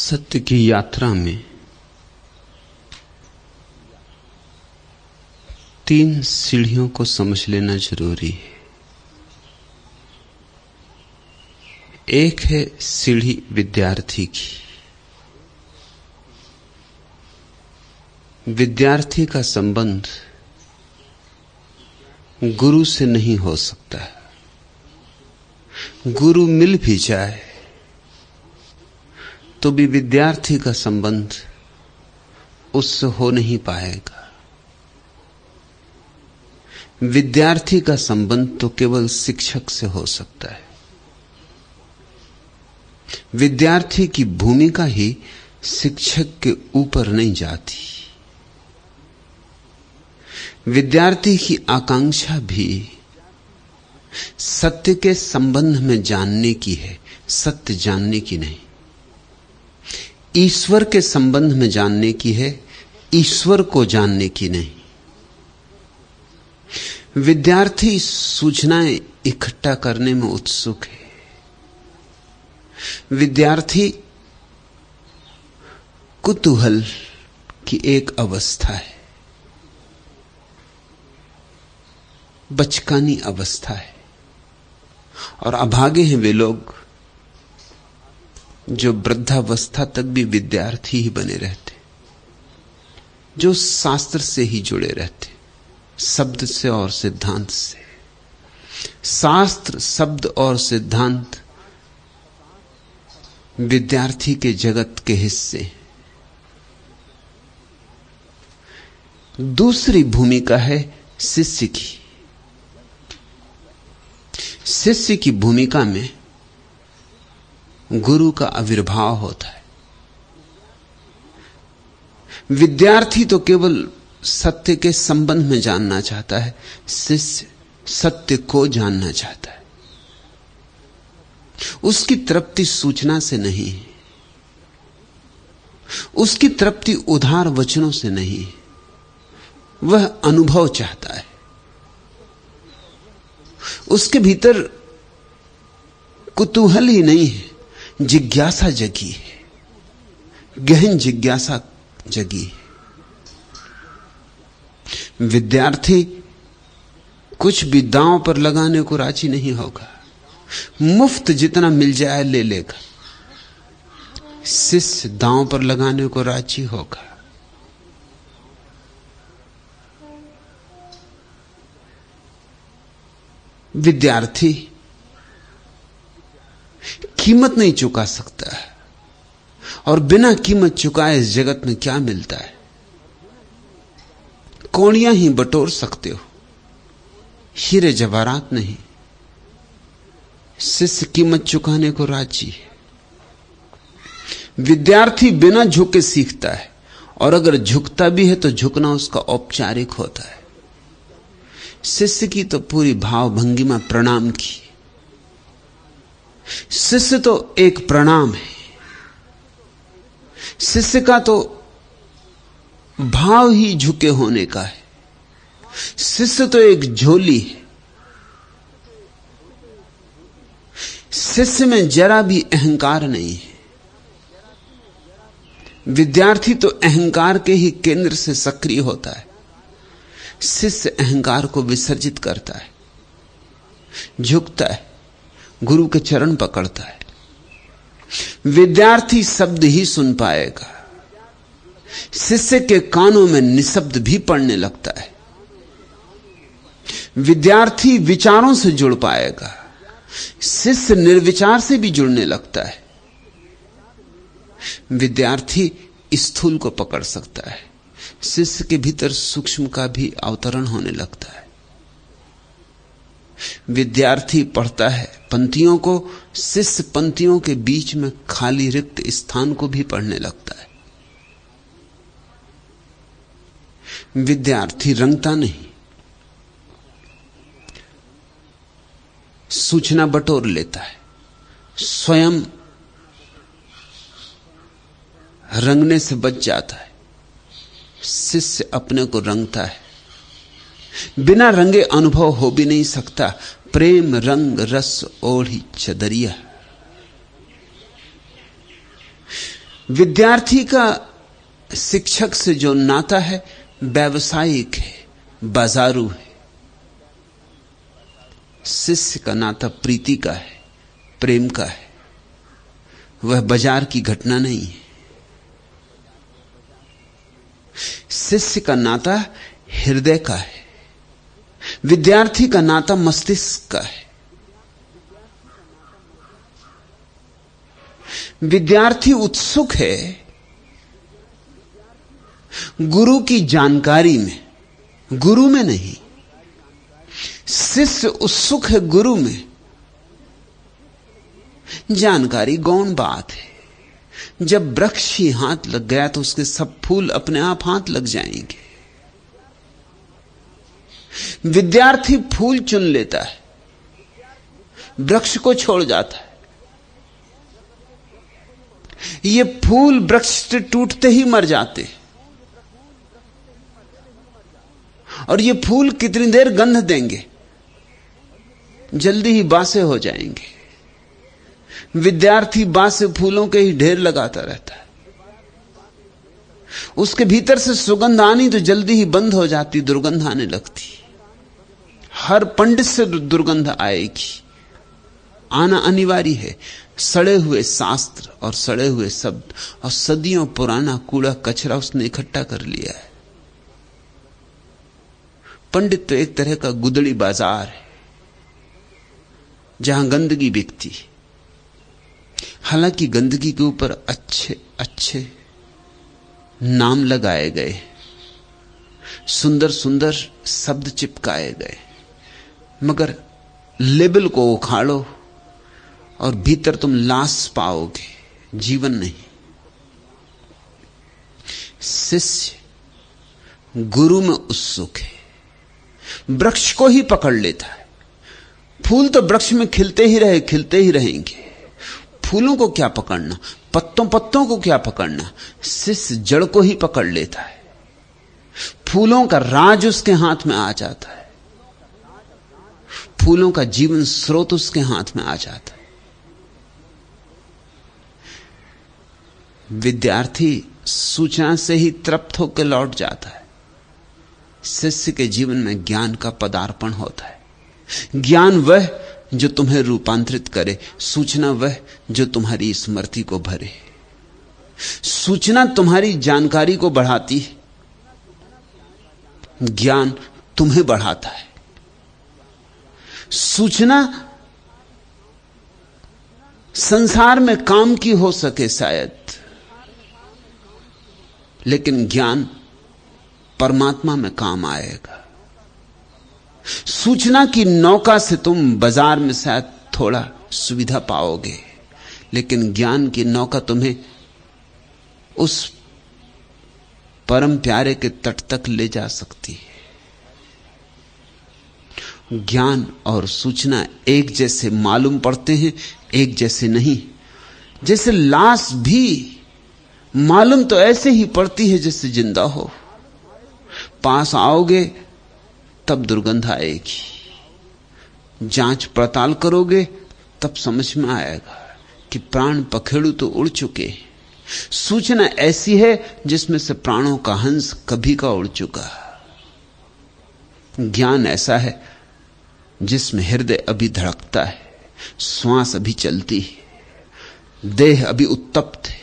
सत्य की यात्रा में 3 सीढ़ियों को समझ लेना जरूरी है। एक है सीढ़ी विद्यार्थी की। विद्यार्थी का संबंध गुरु से नहीं हो सकता। गुरु मिल भी जाए तो भी विद्यार्थी का संबंध उससे हो नहीं पाएगा। विद्यार्थी का संबंध तो केवल शिक्षक से हो सकता है। विद्यार्थी की भूमिका ही शिक्षक के ऊपर नहीं जाती। विद्यार्थी की आकांक्षा भी सत्य के संबंध में जानने की है, सत्य जानने की नहीं। ईश्वर के संबंध में जानने की है, ईश्वर को जानने की नहीं। विद्यार्थी सूचनाएं इकट्ठा करने में उत्सुक है। विद्यार्थी कुतूहल की एक अवस्था है, बचकानी अवस्था है। और अभागे हैं वे लोग जो वृद्धावस्था तक भी विद्यार्थी ही बने रहते, जो शास्त्र से ही जुड़े रहते, शब्द से और सिद्धांत से। शास्त्र, शब्द और सिद्धांत विद्यार्थी के जगत के हिस्से। दूसरी भूमिका है शिष्य की। शिष्य की भूमिका में गुरु का आविर्भाव होता है। विद्यार्थी तो केवल सत्य के संबंध में जानना चाहता है, शिष्य सत्य को जानना चाहता है। उसकी तृप्ति सूचना से नहीं है, उसकी तृप्ति उधार वचनों से नहीं है। वह अनुभव चाहता है। उसके भीतर कुतूहल ही नहीं है, जिज्ञासा जगी है, गहन जिज्ञासा जगी है। विद्यार्थी कुछ भी दांव पर लगाने को राजी नहीं होगा। मुफ्त जितना मिल जाए ले लेगा। शिष्य दांव पर लगाने को राजी होगा। विद्यार्थी कीमत नहीं चुका सकता है, और बिना कीमत चुकाए इस जगत में क्या मिलता है? कौड़ियां ही बटोर सकते हो, हीरे जवाहरात नहीं। शिष्य कीमत चुकाने को राजी है। विद्यार्थी बिना झुके सीखता है, और अगर झुकता भी है तो झुकना उसका औपचारिक होता है। शिष्य की तो पूरी भाव भंगिमा प्रणाम की। शिष्य तो एक प्रणाम है। शिष्य का तो भाव ही झुके होने का है। शिष्य तो एक झोली है। शिष्य में जरा भी अहंकार नहीं है। विद्यार्थी तो अहंकार के ही केंद्र से सक्रिय होता है। शिष्य अहंकार को विसर्जित करता है, झुकता है, गुरु के चरण पकड़ता है। विद्यार्थी शब्द ही सुन पाएगा। शिष्य के कानों में निशब्द भी पड़ने लगता है। विद्यार्थी विचारों से जुड़ पाएगा। शिष्य निर्विचार से भी जुड़ने लगता है। विद्यार्थी स्थूल को पकड़ सकता है। शिष्य के भीतर सूक्ष्म का भी अवतरण होने लगता है। विद्यार्थी पढ़ता है पंक्तियों को, शिष्य पंक्तियों के बीच में खाली रिक्त स्थान को भी पढ़ने लगता है। विद्यार्थी रंगता नहीं, सूचना बटोर लेता है। स्वयं रंगने से बच जाता है। शिष्य अपने को रंगता है। बिना रंगे अनुभव हो भी नहीं सकता। प्रेम रंग रस ओढ़ी चदरिया। विद्यार्थी का शिक्षक से जो नाता है व्यावसायिक है, बाजारू है। शिष्य का नाता प्रीति का है, प्रेम का है। वह बाजार की घटना नहीं है। शिष्य का नाता हृदय का है, विद्यार्थी का नाता मस्तिष्क का है। विद्यार्थी उत्सुक है गुरु की जानकारी में, गुरु में नहीं। शिष्य उत्सुक है गुरु में। जानकारी गौण बात है। जब वृक्ष ही हाथ लग गया तो उसके सब फूल अपने आप हाथ लग जाएंगे। विद्यार्थी फूल चुन लेता है, वृक्ष को छोड़ जाता है। ये फूल वृक्ष से टूटते ही मर जाते, और ये फूल कितनी देर गंध देंगे, जल्दी ही बासे हो जाएंगे। विद्यार्थी बासे फूलों के ही ढेर लगाता रहता है। उसके भीतर से सुगंध आनी तो जल्दी ही बंद हो जाती, दुर्गंध आने लगती। हर पंडित से दुर्गंध आएगी, आना अनिवार्य है। सड़े हुए शास्त्र और सड़े हुए शब्द और सदियों पुराना कूड़ा कचरा उसने इकट्ठा कर लिया है। पंडित तो एक तरह का गुदड़ी बाजार है जहां गंदगी बिकती है। हालांकि गंदगी के ऊपर अच्छे अच्छे नाम लगाए गए, सुंदर सुंदर शब्द चिपकाए गए, मगर लेबल को उखाड़ो और भीतर तुम लाश पाओगे, जीवन नहीं। शिष्य गुरु में उत्सुक है, वृक्ष को ही पकड़ लेता है। फूल तो वृक्ष में खिलते ही रहे, खिलते ही रहेंगे। फूलों को क्या पकड़ना, पत्तों पत्तों को क्या पकड़ना। शिष्य जड़ को ही पकड़ लेता है। फूलों का राज उसके हाथ में आ जाता है, फूलों का जीवन स्रोत उसके हाथ में आ जाता है। विद्यार्थी सूचना से ही तृप्त होकर लौट जाता है। शिष्य के जीवन में ज्ञान का पदार्पण होता है। ज्ञान वह जो तुम्हें रूपांतरित करे, सूचना वह जो तुम्हारी स्मृति को भरे। सूचना तुम्हारी जानकारी को बढ़ाती है, ज्ञान तुम्हें बढ़ाता है। सूचना संसार में काम की हो सके शायद, लेकिन ज्ञान परमात्मा में काम आएगा। सूचना की नौका से तुम बाजार में शायद थोड़ा सुविधा पाओगे, लेकिन ज्ञान की नौका तुम्हें उस परम प्यारे के तट तक ले जा सकती है। ज्ञान और सूचना एक जैसे मालूम पड़ते हैं, एक जैसे नहीं। जैसे लाश भी मालूम तो ऐसे ही पड़ती है जैसे जिंदा हो। पास आओगे तब दुर्गंध आएगी, जांच पड़ताल करोगे तब समझ में आएगा कि प्राण पखेड़ू तो उड़ चुके। सूचना ऐसी है जिसमें से प्राणों का हंस कभी का उड़ चुका। ज्ञान ऐसा है जिसमें हृदय अभी धड़कता है, श्वास अभी चलती है, देह अभी उत्तप्त है,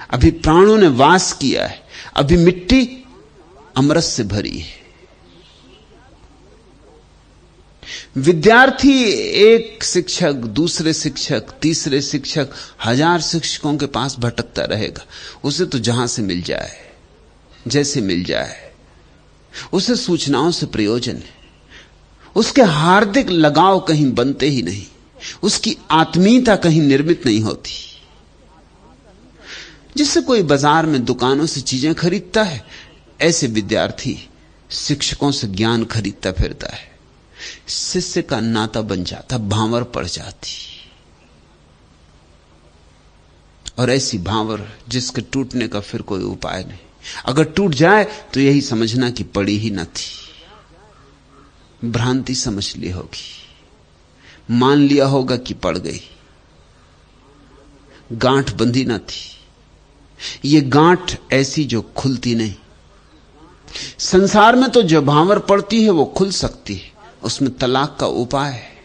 अभी प्राणों ने वास किया है, अभी मिट्टी अमृत से भरी है। विद्यार्थी एक शिक्षक, दूसरे शिक्षक, तीसरे शिक्षक, 1000 शिक्षकों के पास भटकता रहेगा। उसे तो जहां से मिल जाए, जैसे मिल जाए, उसे सूचनाओं से प्रयोजन है। उसके हार्दिक लगाव कहीं बनते ही नहीं, उसकी आत्मीयता कहीं निर्मित नहीं होती। जिससे कोई बाजार में दुकानों से चीजें खरीदता है, ऐसे विद्यार्थी शिक्षकों से ज्ञान खरीदता फिरता है। शिष्य का नाता बन जाता, भांवर पड़ जाती, और ऐसी भांवर जिसके टूटने का फिर कोई उपाय नहीं। अगर टूट जाए तो यही समझना कि पड़ी ही न थी, भ्रांति समझ ली होगी, मान लिया होगा कि पड़ गई, गांठ बंधी न थी। ये गांठ ऐसी जो खुलती नहीं। संसार में तो जो भांवर पड़ती है वो खुल सकती है, उसमें तलाक का उपाय है।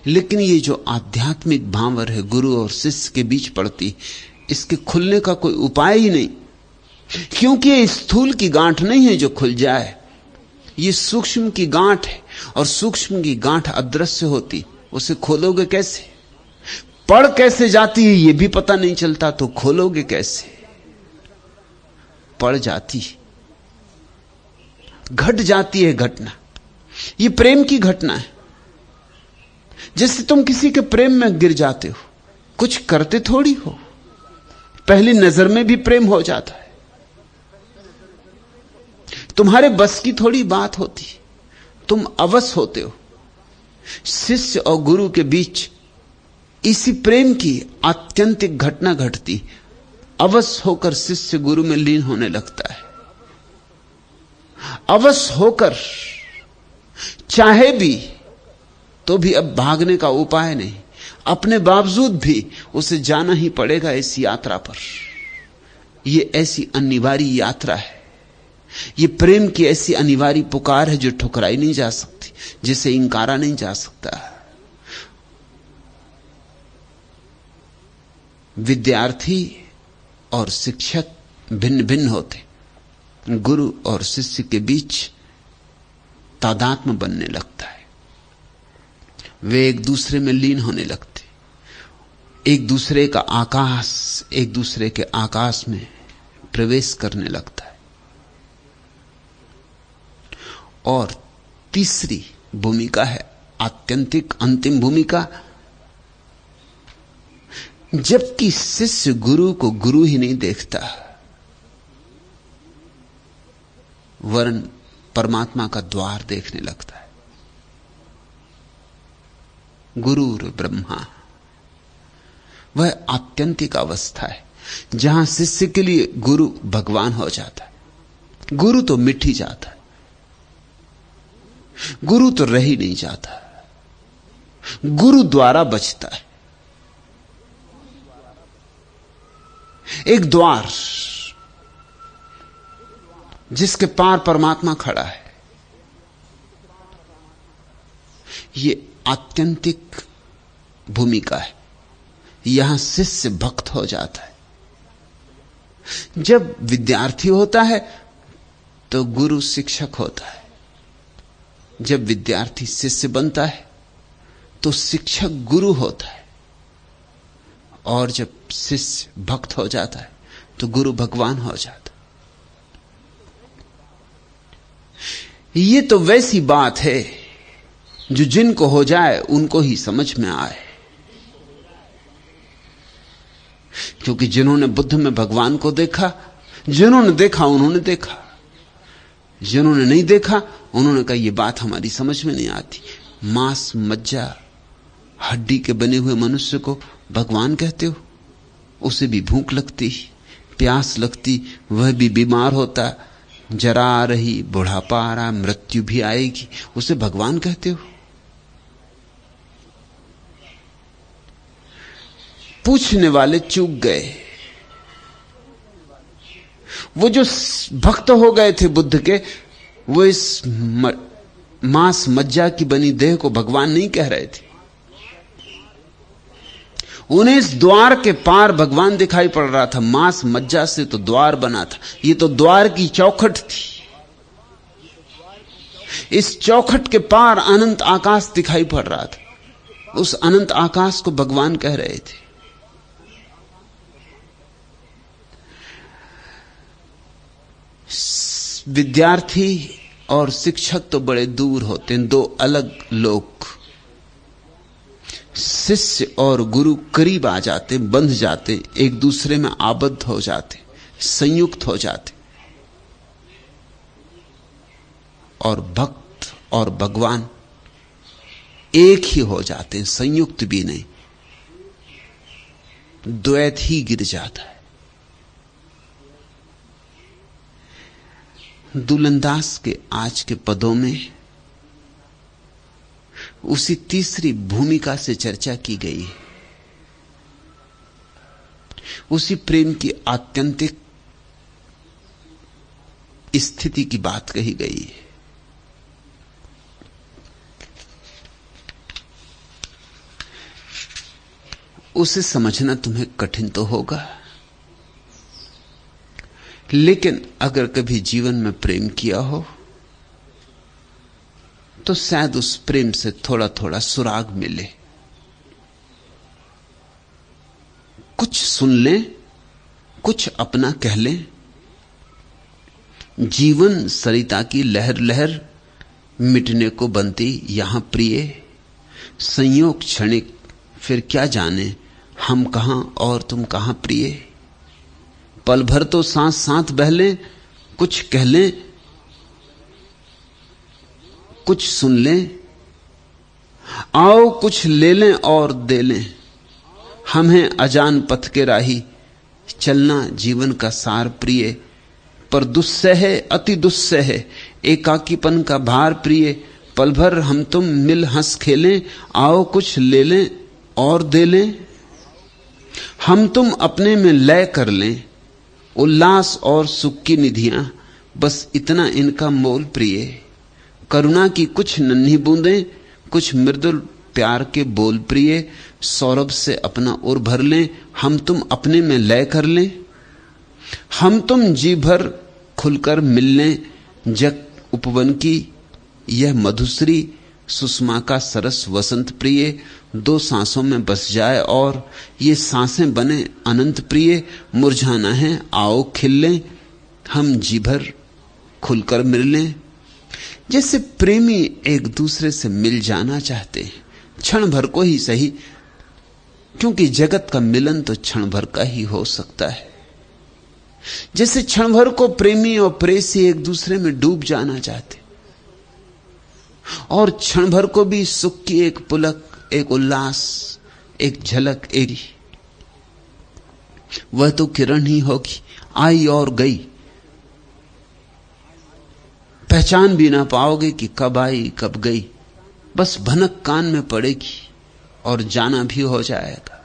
लेकिन ये जो आध्यात्मिक भांवर है गुरु और शिष्य के बीच पड़ती, इसके खुलने का कोई उपाय ही नहीं, क्योंकि ये स्थूल की गांठ नहीं है जो खुल जाए, ये सूक्ष्म की गांठ है, और सूक्ष्म की गांठ अदृश्य होती, उसे खोलोगे कैसे? पड़ कैसे जाती है ये भी पता नहीं चलता, तो खोलोगे कैसे? पड़ जाती, घट जाती है घटना। ये प्रेम की घटना है। जैसे तुम किसी के प्रेम में गिर जाते हो, कुछ करते थोड़ी हो, पहली नजर में भी प्रेम हो जाता है। तुम्हारे बस की थोड़ी बात होती, तुम अवश होते हो। शिष्य और गुरु के बीच इसी प्रेम की आत्यंतिक घटना घटती, अवश होकर शिष्य गुरु में लीन होने लगता है। अवश होकर चाहे भी तो भी अब भागने का उपाय नहीं, अपने बावजूद भी उसे जाना ही पड़ेगा इस यात्रा पर। यह ऐसी अनिवार्य यात्रा है, यह प्रेम की ऐसी अनिवार्य पुकार है जो ठुकराई नहीं जा सकती, जिसे इंकारा नहीं जा सकता। विद्यार्थी और शिक्षक भिन्न भिन्न होते, गुरु और शिष्य के बीच तादात्म्य बनने लगता है। वे एक दूसरे में लीन होने लगते, एक दूसरे का आकाश एक दूसरे के आकाश में प्रवेश करने लगता है। और तीसरी भूमिका है आत्यंतिक अंतिम भूमिका, जबकि शिष्य गुरु को गुरु ही नहीं देखता, वरन परमात्मा का द्वार देखने लगता है। गुरुर ब्रह्मा, वह आत्यंतिक अवस्था है जहां शिष्य के लिए गुरु भगवान हो जाता है। गुरु तो मिट ही जाता है, गुरु तो रह ही नहीं जाता, गुरु द्वारा बचता है। एक द्वार जिसके पार परमात्मा खड़ा है, यह आत्यंतिक भूमिका है। यहां शिष्य भक्त हो जाता है। जब विद्यार्थी होता है तो गुरु शिक्षक होता है, जब विद्यार्थी शिष्य बनता है तो शिक्षक गुरु होता है, और जब शिष्य भक्त हो जाता है तो गुरु भगवान हो जाता है। ये तो वैसी बात है जो जिनको हो जाए उनको ही समझ में आए, क्योंकि जिन्होंने बुद्ध में भगवान को देखा, जिन्होंने देखा उन्होंने देखा, जिन्होंने नहीं देखा उन्होंने कहा यह बात हमारी समझ में नहीं आती। मांस मज्जा हड्डी के बने हुए मनुष्य को भगवान कहते हो? उसे भी भूख लगती, प्यास लगती, वह भी बीमार होता, जरा आ रही, बुढ़ापा आ रहा, मृत्यु भी आएगी, उसे भगवान कहते हो? पूछने वाले चूक गए। वो जो भक्त हो गए थे बुद्ध के, वो इस मांस मज्जा की बनी देह को भगवान नहीं कह रहे थे। उन्हें इस द्वार के पार भगवान दिखाई पड़ रहा था। मांस मज्जा से तो द्वार बना था, ये तो द्वार की चौखट थी। इस चौखट के पार अनंत आकाश दिखाई पड़ रहा था। उस अनंत आकाश को भगवान कह रहे थे। विद्यार्थी और शिक्षक तो बड़े दूर होते हैं, दो अलग लोग। शिष्य और गुरु करीब आ जाते, बंध जाते, एक दूसरे में आबद्ध हो जाते, संयुक्त हो जाते। और भक्त और भगवान एक ही हो जाते हैं, संयुक्त भी नहीं, द्वैत ही गिर जाता है। दुलंदास के आज के पदों में उसी तीसरी भूमिका से चर्चा की गई है। उसी प्रेम की आत्यंतिक स्थिति की बात कही गई है। उसे समझना तुम्हें कठिन तो होगा, लेकिन अगर कभी जीवन में प्रेम किया हो तो शायद उस प्रेम से थोड़ा थोड़ा सुराग मिले। कुछ सुन लें, कुछ अपना कह लें। जीवन सरिता की लहर लहर, मिटने को बनती यहां प्रिय। संयोग क्षणिक, फिर क्या जाने हम कहां और तुम कहां प्रिय। पल भर तो सांस साथ बह लें, कुछ कह लें, कुछ सुन लें। आओ कुछ ले लें और दे लें। हम हैं अजान पथ के राही, चलना जीवन का सार प्रिय। पर दुस्सह है, अति दुस्सह है, एकाकीपन का भार प्रिय। पल भर हम तुम मिल हंस खेलें, आओ कुछ ले लें और दे लें। हम तुम अपने में लय कर लें, उल्लास और सुख की निधियां, बस इतना इनका मोल प्रिय। करुणा की कुछ नन्ही बूंदें, कुछ मृदुल प्यार के बोल प्रिय। सौरभ से अपना उर भर लें, हम तुम अपने में लय कर लें। हम तुम जी भर खुलकर मिल लें, जग उपवन की यह मधुश्री। सुषमा का सरस वसंत प्रिय, दो सांसों में बस जाए और ये सांसें बने अनंत प्रिय। मुरझाना है आओ खिल लें, हम जी भर खुलकर मिल लें। जैसे प्रेमी एक दूसरे से मिल जाना चाहते हैं, क्षण भर को ही सही, क्योंकि जगत का मिलन तो क्षण भर का ही हो सकता है। जैसे क्षण भर को प्रेमी और प्रेसी एक दूसरे में डूब जाना चाहते, और क्षण भर को भी सुख की एक पुलक, एक उल्लास, एक झलक, एक वह तो किरण ही होगी, आई और गई, पहचान भी ना पाओगे कि कब आई कब गई। बस भनक कान में पड़ेगी और जाना भी हो जाएगा।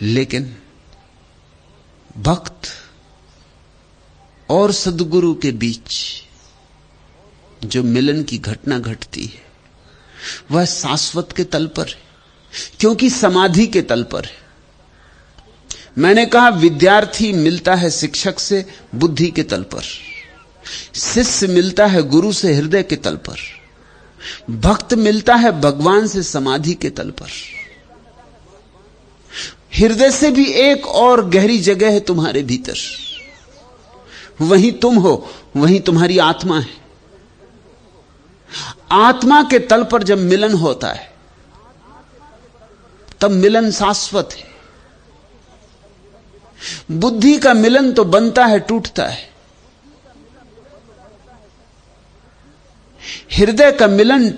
लेकिन भक्त और सद्गुरु के बीच जो मिलन की घटना घटती है, वह शाश्वत के तल पर है, क्योंकि समाधि के तल पर है। मैंने कहा विद्यार्थी मिलता है शिक्षक से बुद्धि के तल पर, शिष्य मिलता है गुरु से हृदय के तल पर, भक्त मिलता है भगवान से समाधि के तल पर। हृदय से भी एक और गहरी जगह है तुम्हारे भीतर, वहीं तुम हो, वहीं तुम्हारी आत्मा है। आत्मा के तल पर जब मिलन होता है तब मिलन शाश्वत है। बुद्धि का मिलन तो बनता है, टूटता है। हृदय का मिलन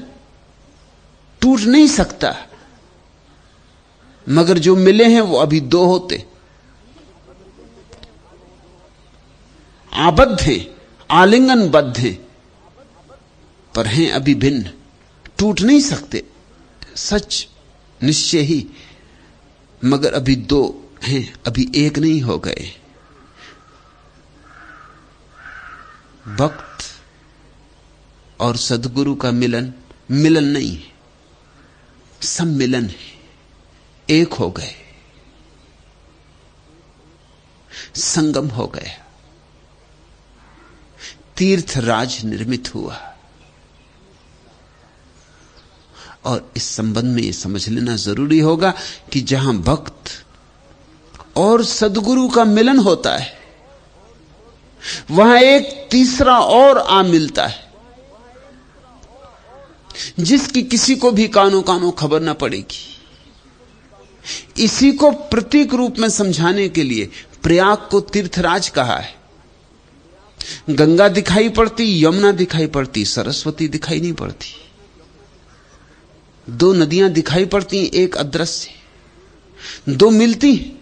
टूट नहीं सकता, मगर जो मिले हैं वो अभी दो होते, आबद्ध हैं, आलिंगनबद्ध हैं, पर हैं अभी भिन्न, टूट नहीं सकते, सच निश्चय ही, मगर अभी दो हैं, अभी एक नहीं हो गए। भक्त और सद्गुरु का मिलन मिलन नहीं है, सम्मिलन है, एक हो गए, संगम हो गया, तीर्थ राज निर्मित हुआ। और इस संबंध में यह समझ लेना जरूरी होगा कि जहां भक्त और सद्गुरु का मिलन होता है, वहां एक तीसरा और आ मिलता है, जिसकी किसी को भी कानो कानो खबर ना पड़ेगी। इसी को प्रतीक रूप में समझाने के लिए प्रयाग को तीर्थराज कहा है। गंगा दिखाई पड़ती, यमुना दिखाई पड़ती, सरस्वती दिखाई नहीं पड़ती। दो नदियां दिखाई पड़ती, एक अदृश्य, दो मिलती,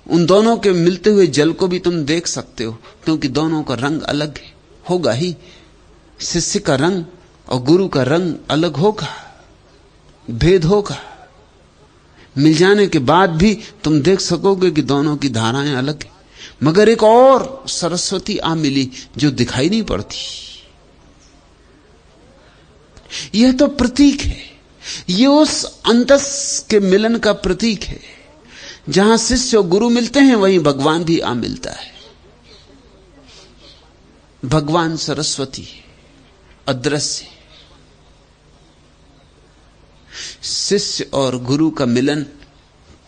उन दोनों के मिलते हुए जल को भी तुम देख सकते हो, क्योंकि दोनों का रंग अलग है, होगा ही। शिष्य का रंग और गुरु का रंग अलग होगा, भेद होगा, मिल जाने के बाद भी तुम देख सकोगे कि दोनों की धाराएं अलग हैं, मगर एक और सरस्वती आ मिली जो दिखाई नहीं पड़ती। यह तो प्रतीक है, यह उस अंतस के मिलन का प्रतीक है। जहां शिष्य और गुरु मिलते हैं वहीं भगवान भी आ मिलता है। भगवान सरस्वती अदृश्य, शिष्य और गुरु का मिलन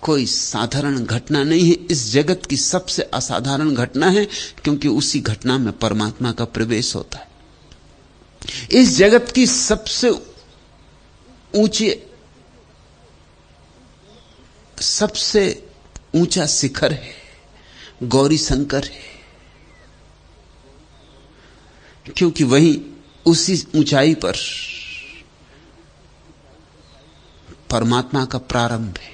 कोई साधारण घटना नहीं है, इस जगत की सबसे असाधारण घटना है, क्योंकि उसी घटना में परमात्मा का प्रवेश होता है। इस जगत की सबसे ऊंचा शिखर है, गौरी शंकर है, क्योंकि वहीं उसी ऊंचाई पर परमात्मा का प्रारंभ है।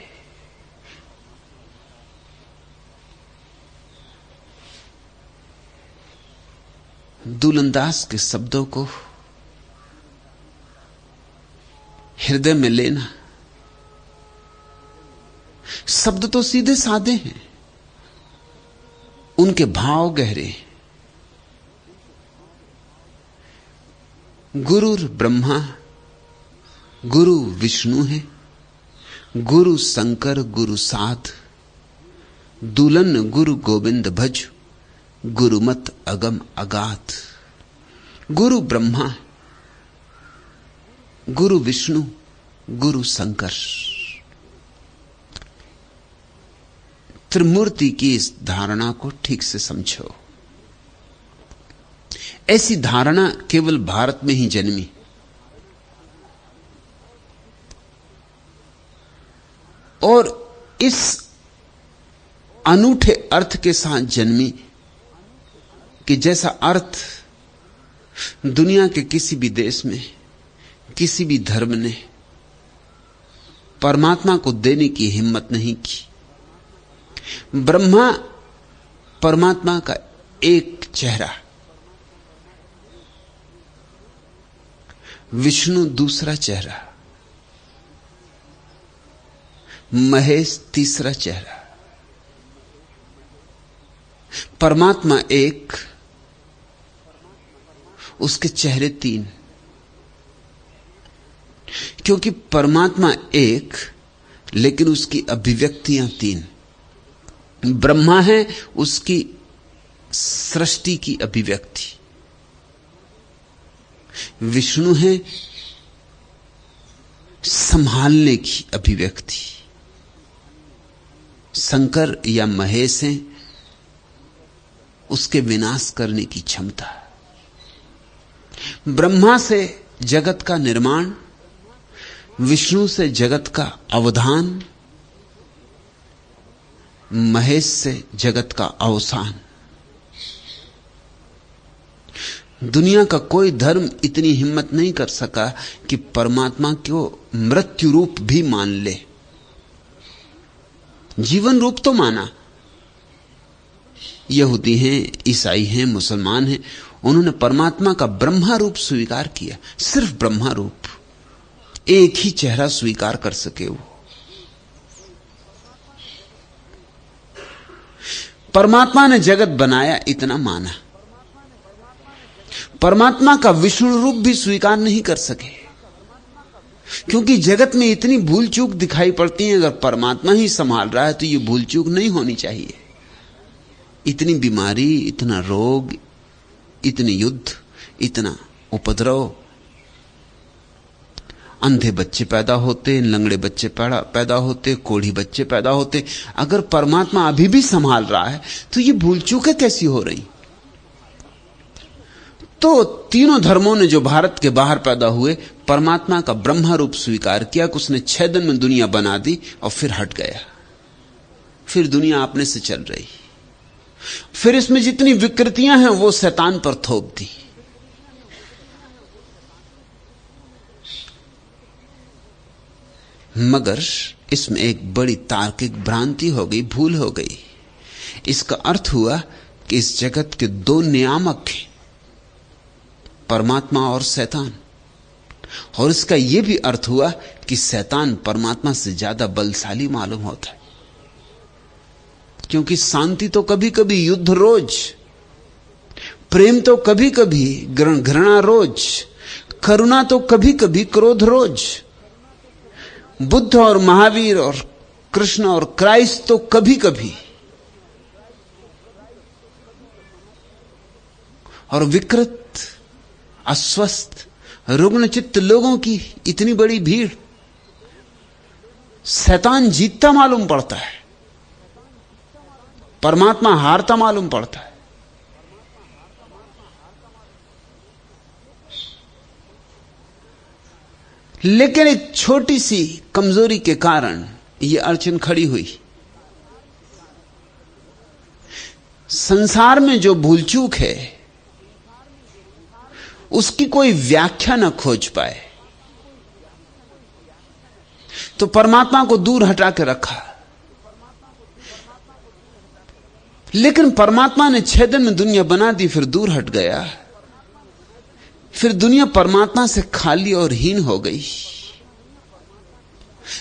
दुलंदास के शब्दों को हृदय में लेना। शब्द तो सीधे साधे हैं, उनके भाव गहरे। गुरुर ब्रह्मा, गुरु विष्णु है, गुरु शंकर गुरु साध, दुलन गुरु गोविंद भज, गुरुमत अगम अगाध। गुरु ब्रह्मा, गुरु विष्णु, गुरु शंकर, त्रिमूर्ति की इस धारणा को ठीक से समझो। ऐसी धारणा केवल भारत में ही जन्मी, और इस अनूठे अर्थ के साथ जन्मी कि जैसा अर्थ दुनिया के किसी भी देश में, किसी भी धर्म ने परमात्मा को देने की हिम्मत नहीं की। ब्रह्मा परमात्मा का एक चेहरा, विष्णु दूसरा चेहरा, महेश तीसरा चेहरा, परमात्मा एक, उसके चेहरे तीन। क्योंकि परमात्मा एक लेकिन उसकी अभिव्यक्तियां तीन। ब्रह्मा है उसकी सृष्टि की अभिव्यक्ति, विष्णु है संभालने की अभिव्यक्ति, शंकर या महेश है उसके विनाश करने की क्षमता। ब्रह्मा से जगत का निर्माण, विष्णु से जगत का अवधान, महेश से जगत का अवसान। दुनिया का कोई धर्म इतनी हिम्मत नहीं कर सका कि परमात्मा को मृत्यु रूप भी मान ले। जीवन रूप तो माना, यहूदी हैं, ईसाई हैं, मुसलमान हैं, उन्होंने परमात्मा का ब्रह्मा रूप स्वीकार किया। सिर्फ ब्रह्मा रूप, एक ही चेहरा स्वीकार कर सके वो। परमात्मा ने जगत बनाया इतना माना, परमात्मा का विष्णु रूप भी स्वीकार नहीं कर सके, क्योंकि जगत में इतनी भूल चूक दिखाई पड़ती है। अगर परमात्मा ही संभाल रहा है तो ये भूल चूक नहीं होनी चाहिए। इतनी बीमारी, इतना रोग, इतने युद्ध, इतना उपद्रव, अंधे बच्चे पैदा होते, लंगड़े बच्चे पैदा होते, कोढ़ी बच्चे पैदा होते। अगर परमात्मा अभी भी संभाल रहा है तो ये भूल चूकें कैसी हो रही? तो तीनों धर्मों ने जो भारत के बाहर पैदा हुए, परमात्मा का ब्रह्मा रूप स्वीकार किया कि उसने 6 दिन में दुनिया बना दी और फिर हट गया। फिर दुनिया अपने से चल रही। फिर इसमें जितनी विकृतियां हैं वो शैतान पर थोप दी। मगर इसमें एक बड़ी तार्किक भ्रांति हो गई, भूल हो गई। इसका अर्थ हुआ कि इस जगत के 2 नियामक हैं, परमात्मा और शैतान। और इसका यह भी अर्थ हुआ कि शैतान परमात्मा से ज्यादा बलशाली मालूम होता है, क्योंकि शांति तो कभी कभी युद्ध रोज, प्रेम तो कभी कभी घृणा रोज, करुणा तो कभी कभी क्रोध रोज। बुद्ध और महावीर और कृष्ण और क्राइस्ट तो कभी कभी, और विकृत, अस्वस्थ, रुग्णचित्त लोगों की इतनी बड़ी भीड़, शैतान जीतता मालूम पड़ता है, परमात्मा हारता मालूम पड़ता है। लेकिन एक छोटी सी कमजोरी के कारण यह अड़चन खड़ी हुई। संसार में जो भूल चूक है उसकी कोई व्याख्या न खोज पाए, तो परमात्मा को दूर हटा के रखा। लेकिन परमात्मा ने 6 दिन में दुनिया बना दी, फिर दूर हट गया, फिर दुनिया परमात्मा से खाली और हीन हो गई।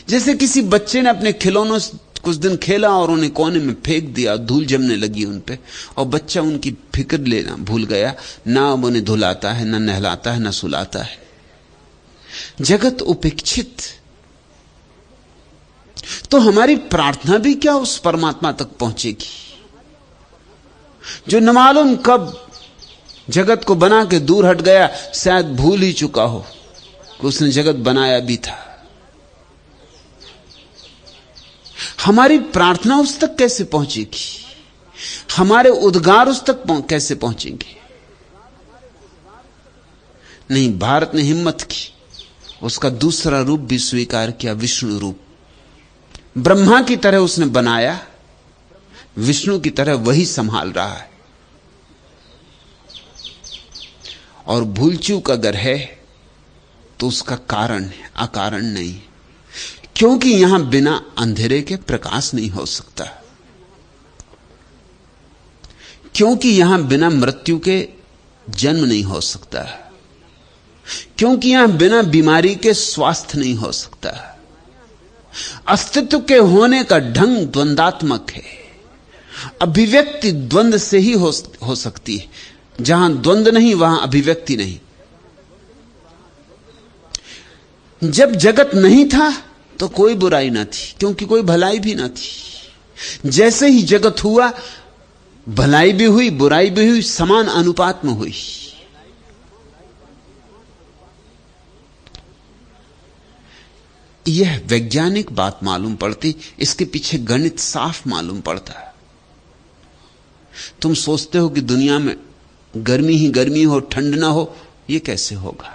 जैसे किसी बच्चे ने अपने खिलौनों से कुछ दिन खेला और उन्हें कोने में फेंक दिया, धूल जमने लगी उन पे, और बच्चा उनकी फिक्र लेना भूल गया, ना अब उन्हें धुलाता है, ना नहलाता है, ना सुलाता है। जगत उपेक्षित। तो हमारी प्रार्थना भी क्या उस परमात्मा तक पहुंचेगी जो न मालूम कब जगत को बना के दूर हट गया, शायद भूल ही चुका हो कि उसने जगत बनाया भी था। हमारी प्रार्थना उस तक कैसे पहुंचेगी? हमारे उद्गार उस तक कैसे पहुंचेंगे? नहीं, भारत ने हिम्मत की, उसका दूसरा रूप भी स्वीकार किया, विष्णु रूप। ब्रह्मा की तरह उसने बनाया, विष्णु की तरह वही संभाल रहा है। और भूल चूक अगर है तो उसका कारण है, अकारण नहीं, क्योंकि यहां बिना अंधेरे के प्रकाश नहीं हो सकता, क्योंकि यहां बिना मृत्यु के जन्म नहीं हो सकता, क्योंकि यहां बिना बीमारी के स्वास्थ्य नहीं हो सकता। अस्तित्व के होने का ढंग द्वंदात्मक है। अभिव्यक्ति द्वंद से ही हो सकती है। जहां द्वंद नहीं वहां अभिव्यक्ति नहीं। जब जगत नहीं था तो कोई बुराई ना थी, क्योंकि कोई भलाई भी ना थी। जैसे ही जगत हुआ, भलाई भी हुई, बुराई भी हुई, समान अनुपात में हुई। यह वैज्ञानिक बात मालूम पड़ती, इसके पीछे गणित साफ मालूम पड़ता है। तुम सोचते हो कि दुनिया में गर्मी ही गर्मी हो, ठंड ना हो, यह कैसे होगा?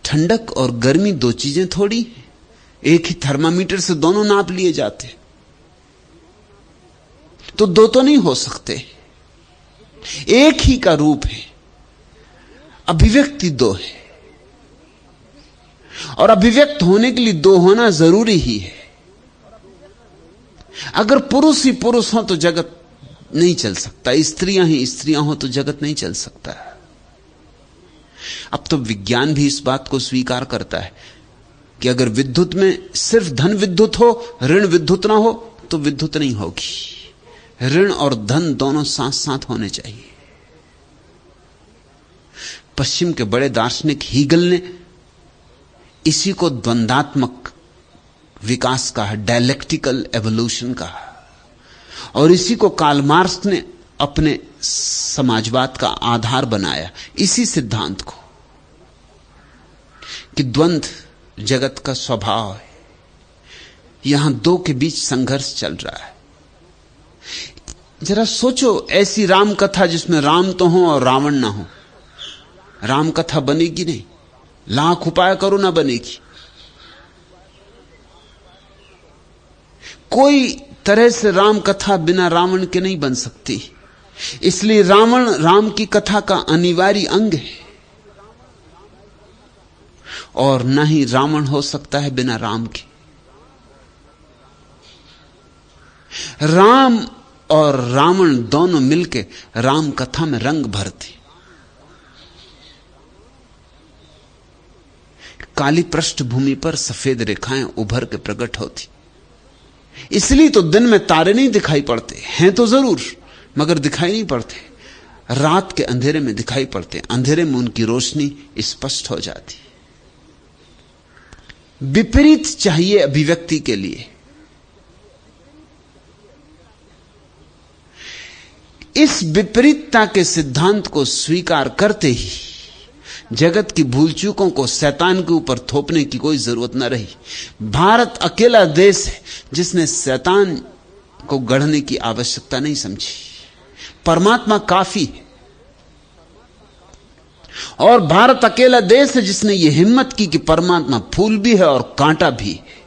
ठंडक और गर्मी दो चीजें थोड़ी, एक ही थर्मामीटर से दोनों नाप लिए जाते, तो दो तो नहीं हो सकते। एक ही का रूप है, अभिव्यक्ति दो है, और अभिव्यक्त होने के लिए दो होना जरूरी ही है। अगर पुरुष ही पुरुष हो तो जगत नहीं चल सकता, स्त्रियां ही स्त्रियां हो तो जगत नहीं चल सकता। अब तो विज्ञान भी इस बात को स्वीकार करता है कि अगर विद्युत में सिर्फ धन विद्युत हो, ऋण विद्युत ना हो, तो विद्युत नहीं होगी। ऋण और धन दोनों साथ साथ होने चाहिए। पश्चिम के बड़े दार्शनिक हीगल ने इसी को द्वंदात्मक विकास कहा, डायलेक्टिकल एवोल्यूशन कहा, और इसी को कार्ल मार्क्स ने अपने समाजवाद का आधार बनाया, इसी सिद्धांत को कि द्वंद जगत का स्वभाव है। यहां दो के बीच संघर्ष चल रहा है। जरा सोचो, ऐसी राम कथा जिसमें राम तो हो और रावण ना हो, राम कथा बनेगी नहीं। लाख उपाय करो ना बनेगी। कोई तरह से राम कथा बिना रावण के नहीं बन सकती। इसलिए रावण राम की कथा का अनिवार्य अंग है, और न ही रावण हो सकता है बिना राम के। राम और रावण दोनों मिलकर राम कथा में रंग भरते। काली पृष्ठभूमि पर सफेद रेखाएं उभर के प्रकट होती। इसलिए तो दिन में तारे नहीं दिखाई पड़ते, हैं तो जरूर मगर दिखाई नहीं पड़ते। रात के अंधेरे में दिखाई पड़ते, अंधेरे में उनकी रोशनी स्पष्ट हो जाती। विपरीत चाहिए अभिव्यक्ति के लिए। इस विपरीतता के सिद्धांत को स्वीकार करते ही जगत की भूल चूकों को शैतान के ऊपर थोपने की कोई जरूरत न रही। भारत अकेला देश है जिसने शैतान को गढ़ने की आवश्यकता नहीं समझी। परमात्मा काफी है। और भारत अकेला देश है जिसने यह हिम्मत की कि परमात्मा फूल भी है और कांटा भी है।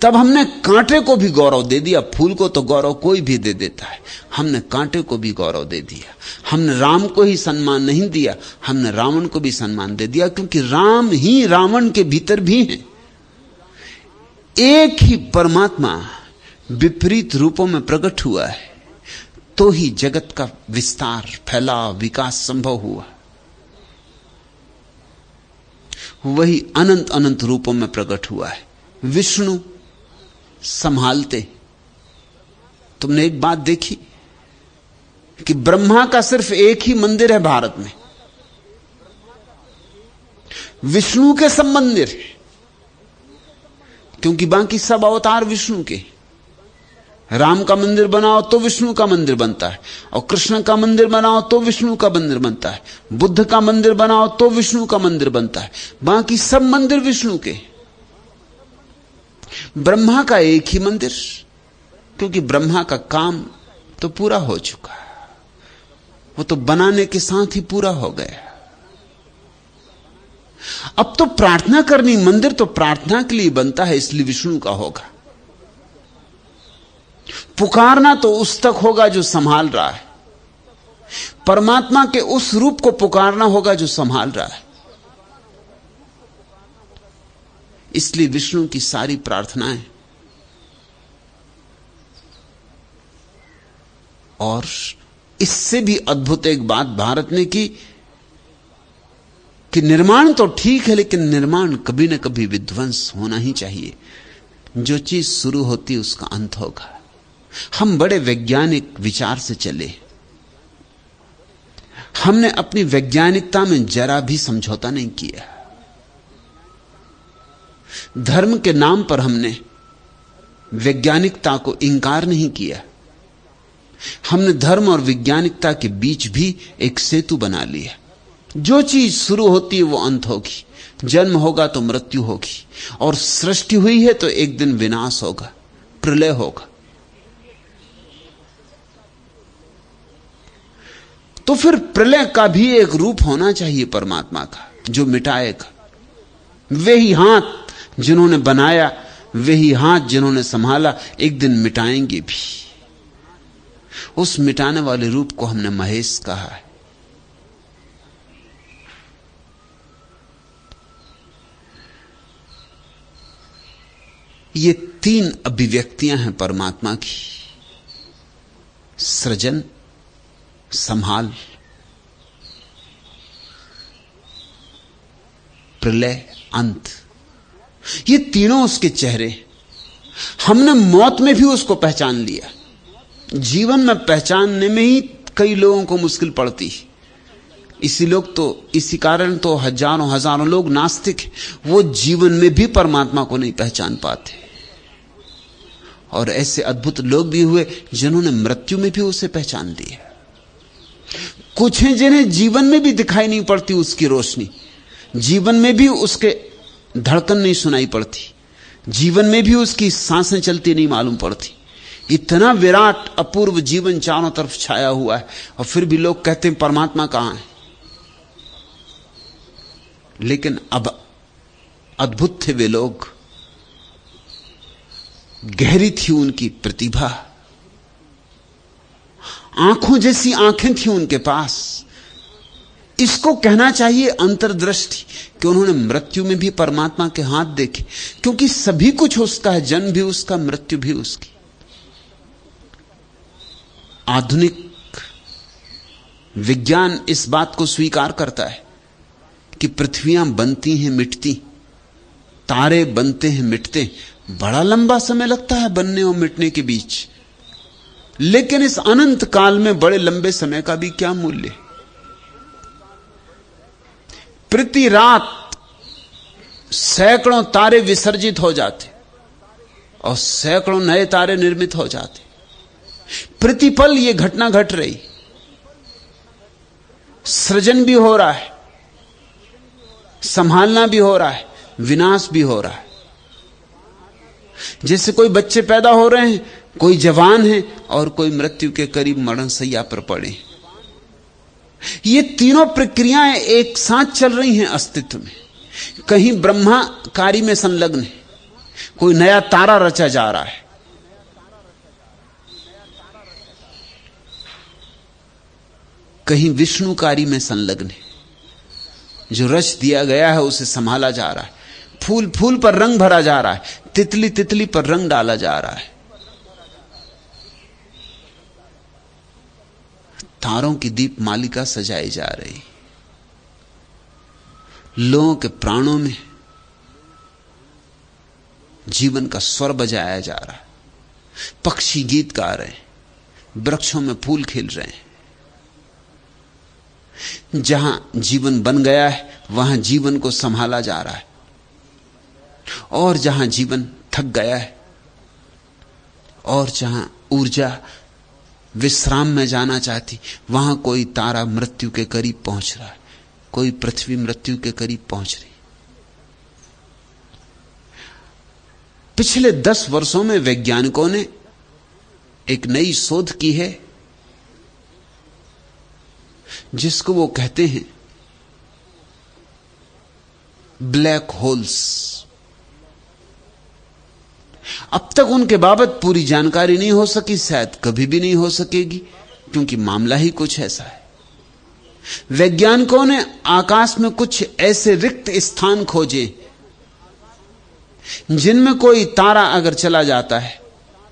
तब हमने कांटे को भी गौरव दे दिया। फूल को तो गौरव कोई भी दे देता है, हमने कांटे को भी गौरव दे दिया। हमने राम को ही सम्मान नहीं दिया, हमने रावण को भी सम्मान दे दिया, क्योंकि राम ही रावण के भीतर भी है। एक ही परमात्मा विपरीत रूपों में प्रकट हुआ है तो ही जगत का विस्तार, फैलाव, विकास संभव हुआ। वही अनंत अनंत रूपों में प्रकट हुआ है। विष्णु संभालते। तुमने एक बात देखी कि ब्रह्मा का सिर्फ एक ही मंदिर है भारत में, विष्णु के सब मंदिर है, क्योंकि बाकी सब अवतार विष्णु के। राम का मंदिर बनाओ तो विष्णु का मंदिर बनता है, और कृष्ण का मंदिर बनाओ तो विष्णु का मंदिर बनता है, बुद्ध का मंदिर बनाओ तो विष्णु का मंदिर बनता है, बाकी सब मंदिर विष्णु के। ब्रह्मा का एक ही मंदिर, क्योंकि ब्रह्मा का काम तो पूरा हो चुका है, वो तो बनाने के साथ ही पूरा हो गया। अब तो प्रार्थना करनी, मंदिर तो प्रार्थना के लिए बनता है, इसलिए विष्णु का होगा। पुकारना तो उस तक होगा जो संभाल रहा है, परमात्मा के उस रूप को पुकारना होगा जो संभाल रहा है। इसलिए विष्णु की सारी प्रार्थनाएं। और इससे भी अद्भुत एक बात भारत ने की कि निर्माण तो ठीक है, लेकिन निर्माण कभी न कभी विध्वंस होना ही चाहिए। जो चीज शुरू होती उसका अंत होगा। हम बड़े वैज्ञानिक विचार से चले, हमने अपनी वैज्ञानिकता में जरा भी समझौता नहीं किया। धर्म के नाम पर हमने वैज्ञानिकता को इंकार नहीं किया। हमने धर्म और वैज्ञानिकता के बीच भी एक सेतु बना लिया। जो चीज शुरू होती है वो अंत होगी, जन्म होगा तो मृत्यु होगी, और सृष्टि हुई है तो एक दिन विनाश होगा, प्रलय होगा। तो फिर प्रलय का भी एक रूप होना चाहिए परमात्मा का, जो मिटाएगा। वे ही हाथ जिन्होंने बनाया, वे ही हाथ जिन्होंने संभाला, एक दिन मिटाएंगे भी। उस मिटाने वाले रूप को हमने महेश कहा है। ये तीन अभिव्यक्तियां हैं परमात्मा की: सृजन, संभाल, प्रलय, अंत। ये तीनों उसके चेहरे। हमने मौत में भी उसको पहचान लिया। जीवन में पहचानने में ही कई लोगों को मुश्किल पड़ती है। इसी कारण तो हजारों हजारों लोग नास्तिक हैं। वो जीवन में भी परमात्मा को नहीं पहचान पाते। और ऐसे अद्भुत लोग भी हुए जिन्होंने मृत्यु में भी उसे पहचान लिया। कुछ हैं जिन्हें जीवन में भी दिखाई नहीं पड़ती उसकी रोशनी, जीवन में भी उसके धड़कन नहीं सुनाई पड़ती, जीवन में भी उसकी सांसें चलती नहीं मालूम पड़ती। इतना विराट अपूर्व जीवन चारों तरफ छाया हुआ है, और फिर भी लोग कहते हैं परमात्मा कहां है। लेकिन अब अद्भुत थे वे लोग, गहरी थी उनकी प्रतिभा, आंखों जैसी आंखें थी उनके पास। इसको कहना चाहिए अंतर्दृष्टि, कि उन्होंने मृत्यु में भी परमात्मा के हाथ देखे, क्योंकि सभी कुछ उसका है, जन्म भी उसका, मृत्यु भी उसकी। आधुनिक विज्ञान इस बात को स्वीकार करता है कि पृथ्वियां बनती हैं मिटती, तारे बनते हैं मिटते, बड़ा लंबा समय लगता है बनने और मिटने के बीच। लेकिन इस अनंत काल में बड़े लंबे समय का भी क्या मूल्य। प्रति रात सैकड़ों तारे विसर्जित हो जाते और सैकड़ों नए तारे निर्मित हो जाते। प्रतिपल यह घटना घट रही, सृजन भी हो रहा है, संभालना भी हो रहा है, विनाश भी हो रहा है। जैसे कोई बच्चे पैदा हो रहे हैं, कोई जवान है और कोई मृत्यु के करीब मरणशैया पर पड़े। ये तीनों प्रक्रियाएं एक साथ चल रही हैं अस्तित्व में। कहीं ब्रह्मा कार्य में संलग्न है, कोई नया तारा रचा जा रहा है, कहीं विष्णु कार्य में संलग्न है, जो रच दिया गया है उसे संभाला जा रहा है। फूल फूल पर रंग भरा जा रहा है, तितली तितली पर रंग डाला जा रहा है। तारों की दीप मालिका सजाई जा रही, लोगों के प्राणों में जीवन का स्वर बजाया जा रहा है, पक्षी गीत गा रहे हैं, वृक्षों में फूल खिल रहे हैं। जहां जीवन बन गया है वहां जीवन को संभाला जा रहा है, और जहां जीवन थक गया है और जहां ऊर्जा विश्राम में जाना चाहती, वहां कोई तारा मृत्यु के करीब पहुंच रहा है, कोई पृथ्वी मृत्यु के करीब पहुंच रही। पिछले 10 वर्षों में वैज्ञानिकों ने एक नई शोध की है जिसको वो कहते हैं ब्लैक होल्स। अब तक उनके बाबत पूरी जानकारी नहीं हो सकी, शायद कभी भी नहीं हो सकेगी, क्योंकि मामला ही कुछ ऐसा है। वैज्ञानिकों ने आकाश में कुछ ऐसे रिक्त स्थान खोजे जिनमें कोई तारा अगर चला जाता है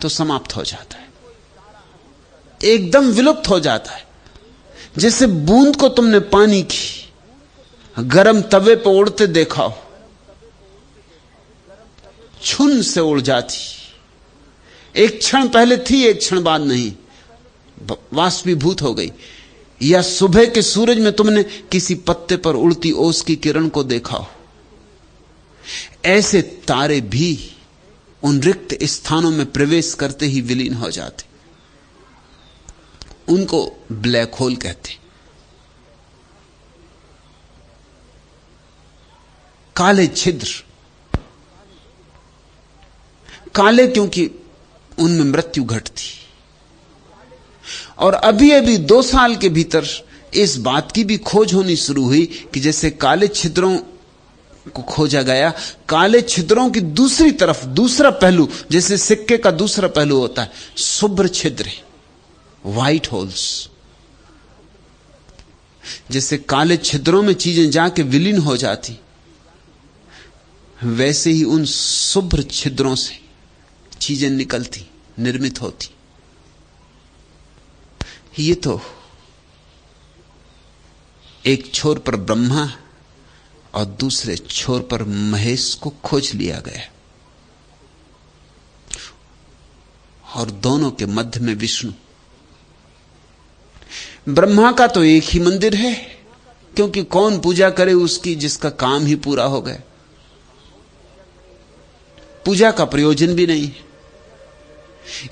तो समाप्त हो जाता है, एकदम विलुप्त हो जाता है। जैसे बूंद को तुमने पानी की गर्म तवे पर उड़ते देखा हो, छुन से उड़ जाती, एक क्षण पहले थी एक क्षण बाद नहीं, वाष्पीभूत हो गई। या सुबह के सूरज में तुमने किसी पत्ते पर उड़ती ओस की किरण को देखा हो, ऐसे तारे भी उन रिक्त स्थानों में प्रवेश करते ही विलीन हो जाते। उनको ब्लैक होल कहते। काले छिद्र, काले क्योंकि उनमें मृत्यु घटती। और अभी अभी 2 साल के भीतर इस बात की भी खोज होनी शुरू हुई कि जैसे काले छिद्रों को खोजा गया, काले छिद्रों की दूसरी तरफ दूसरा पहलू, जैसे सिक्के का दूसरा पहलू होता है, शुभ्र छिद्र, व्हाइट होल्स। जैसे काले छिद्रों में चीजें जाके विलीन हो जाती, वैसे ही उन शुभ्र छिद्रों से चीजें निकलती, निर्मित होती। ये तो एक छोर पर ब्रह्मा और दूसरे छोर पर महेश को खोज लिया गया, और दोनों के मध्य में विष्णु। ब्रह्मा का तो एक ही मंदिर है, क्योंकि कौन पूजा करे उसकी जिसका काम ही पूरा हो गया। पूजा का प्रयोजन भी नहीं,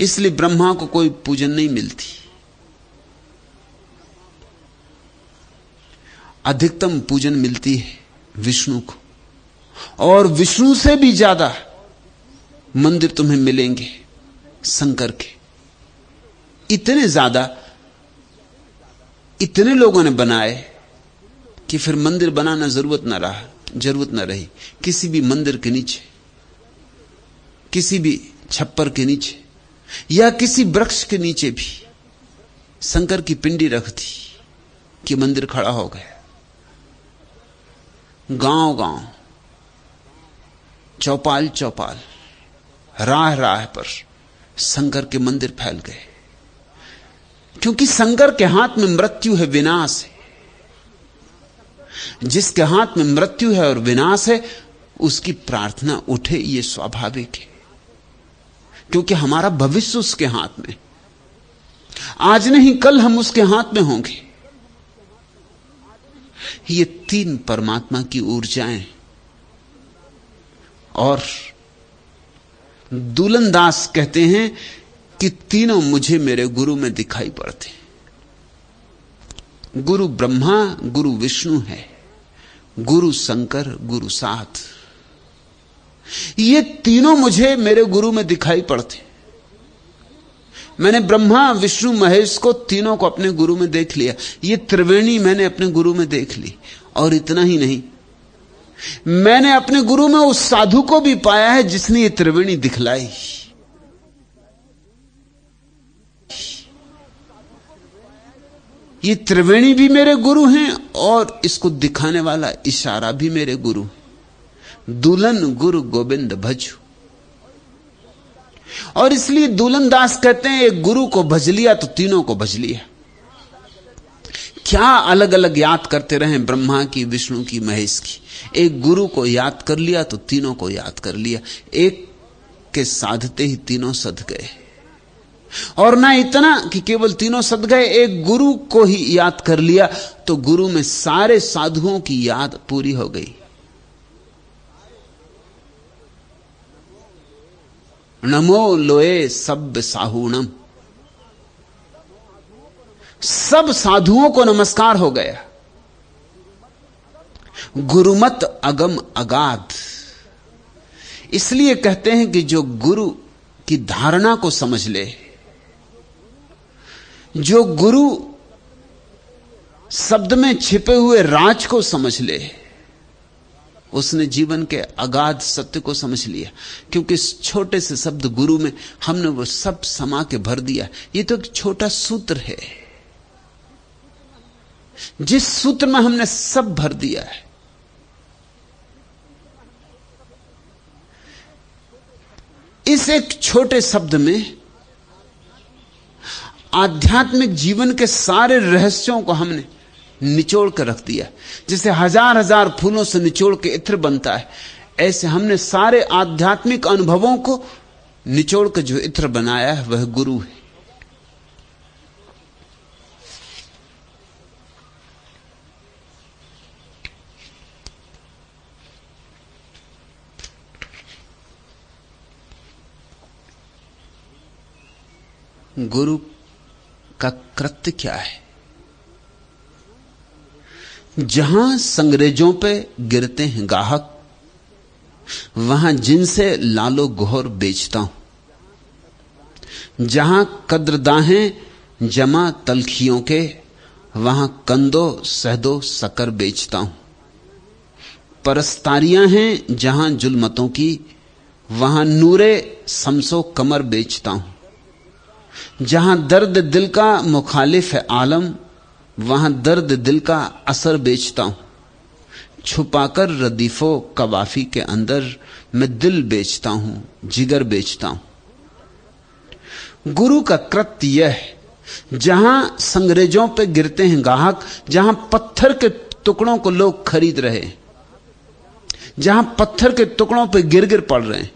इसलिए ब्रह्मा को कोई पूजन नहीं मिलती। अधिकतम पूजन मिलती है विष्णु को, और विष्णु से भी ज्यादा मंदिर तुम्हें मिलेंगे शंकर के। इतने ज्यादा, इतने लोगों ने बनाए कि फिर मंदिर बनाना जरूरत न रही। किसी भी मंदिर के नीचे, किसी भी छप्पर के नीचे या किसी वृक्ष के नीचे भी शंकर की पिंडी रख दी कि मंदिर खड़ा हो गया। गांव गांव, चौपाल चौपाल, राह राह पर शंकर के मंदिर फैल गए, क्योंकि शंकर के हाथ में मृत्यु है, विनाश है। जिसके हाथ में मृत्यु है और विनाश है, उसकी प्रार्थना उठे, यह स्वाभाविक है, क्योंकि हमारा भविष्य उसके हाथ में। आज नहीं कल हम उसके हाथ में होंगे। ये तीन परमात्मा की ऊर्जाएं। और दुलनदास कहते हैं कि तीनों मुझे मेरे गुरु में दिखाई पड़ते। गुरु ब्रह्मा, गुरु विष्णु है, गुरु शंकर, गुरु साथ। ये तीनों मुझे मेरे गुरु में दिखाई पड़ते। मैंने ब्रह्मा, विष्णु, महेश को तीनों को अपने गुरु में देख लिया। ये त्रिवेणी मैंने अपने गुरु में देख ली। और इतना ही नहीं, मैंने अपने गुरु में उस साधु को भी पाया है जिसने ये त्रिवेणी दिखलाई। ये त्रिवेणी भी मेरे गुरु हैं और इसको दिखाने वाला इशारा भी मेरे गुरु। दुल्हन गुरु गोविंद भजु। और इसलिए दुल्हनदास कहते हैं एक गुरु को भज लिया तो तीनों को भज लिया। क्या अलग अलग याद करते रहे ब्रह्मा की, विष्णु की, महेश की। एक गुरु को याद कर लिया तो तीनों को याद कर लिया। एक के साधते ही तीनों सध गए। और ना इतना कि केवल तीनों सध गए, एक गुरु को ही याद कर लिया तो गुरु में सारे साधुओं की याद पूरी हो गई। नमो लोए सब साहूणम। सब साधुओं को नमस्कार हो गया। गुरुमत अगम अगाध। इसलिए कहते हैं कि जो गुरु की धारणा को समझ ले, जो गुरु शब्द में छिपे हुए राज को समझ ले, उसने जीवन के अगाध सत्य को समझ लिया। क्योंकि इस छोटे से शब्द गुरु में हमने वो सब समा के भर दिया। ये तो एक छोटा सूत्र है, जिस सूत्र में हमने सब भर दिया है। इस एक छोटे शब्द में आध्यात्मिक जीवन के सारे रहस्यों को हमने निचोड़ कर रख दिया। जैसे हजार हजार फूलों से निचोड़ के इत्र बनता है, ऐसे हमने सारे आध्यात्मिक अनुभवों को निचोड़ कर जो इत्र बनाया है वह गुरु है। गुरु का कृत्य क्या है? जहां संग्रेजों पे गिरते हैं गाहक, वहां जिनसे लालो गोहर बेचता हूं। जहां कद्रदाहें जमा तलखियों के, वहां कंदो सहदो शकर बेचता हूं। परस्तारियां हैं जहां जुल्मतों की, वहां नूरे समसो कमर बेचता हूं। जहां दर्द दिल का मुखालिफ है आलम, वहां दर्द दिल का असर बेचता हूं। छुपाकर रदीफो कवाफी के अंदर मैं दिल बेचता हूं, जिगर बेचता हूं। गुरु का कृत्य यह है, जहां संग्रेजों पे गिरते हैं गाहक, जहां पत्थर के टुकड़ों को लोग खरीद रहे हैं, जहां पत्थर के टुकड़ों पे गिर गिर पड़ रहे हैं,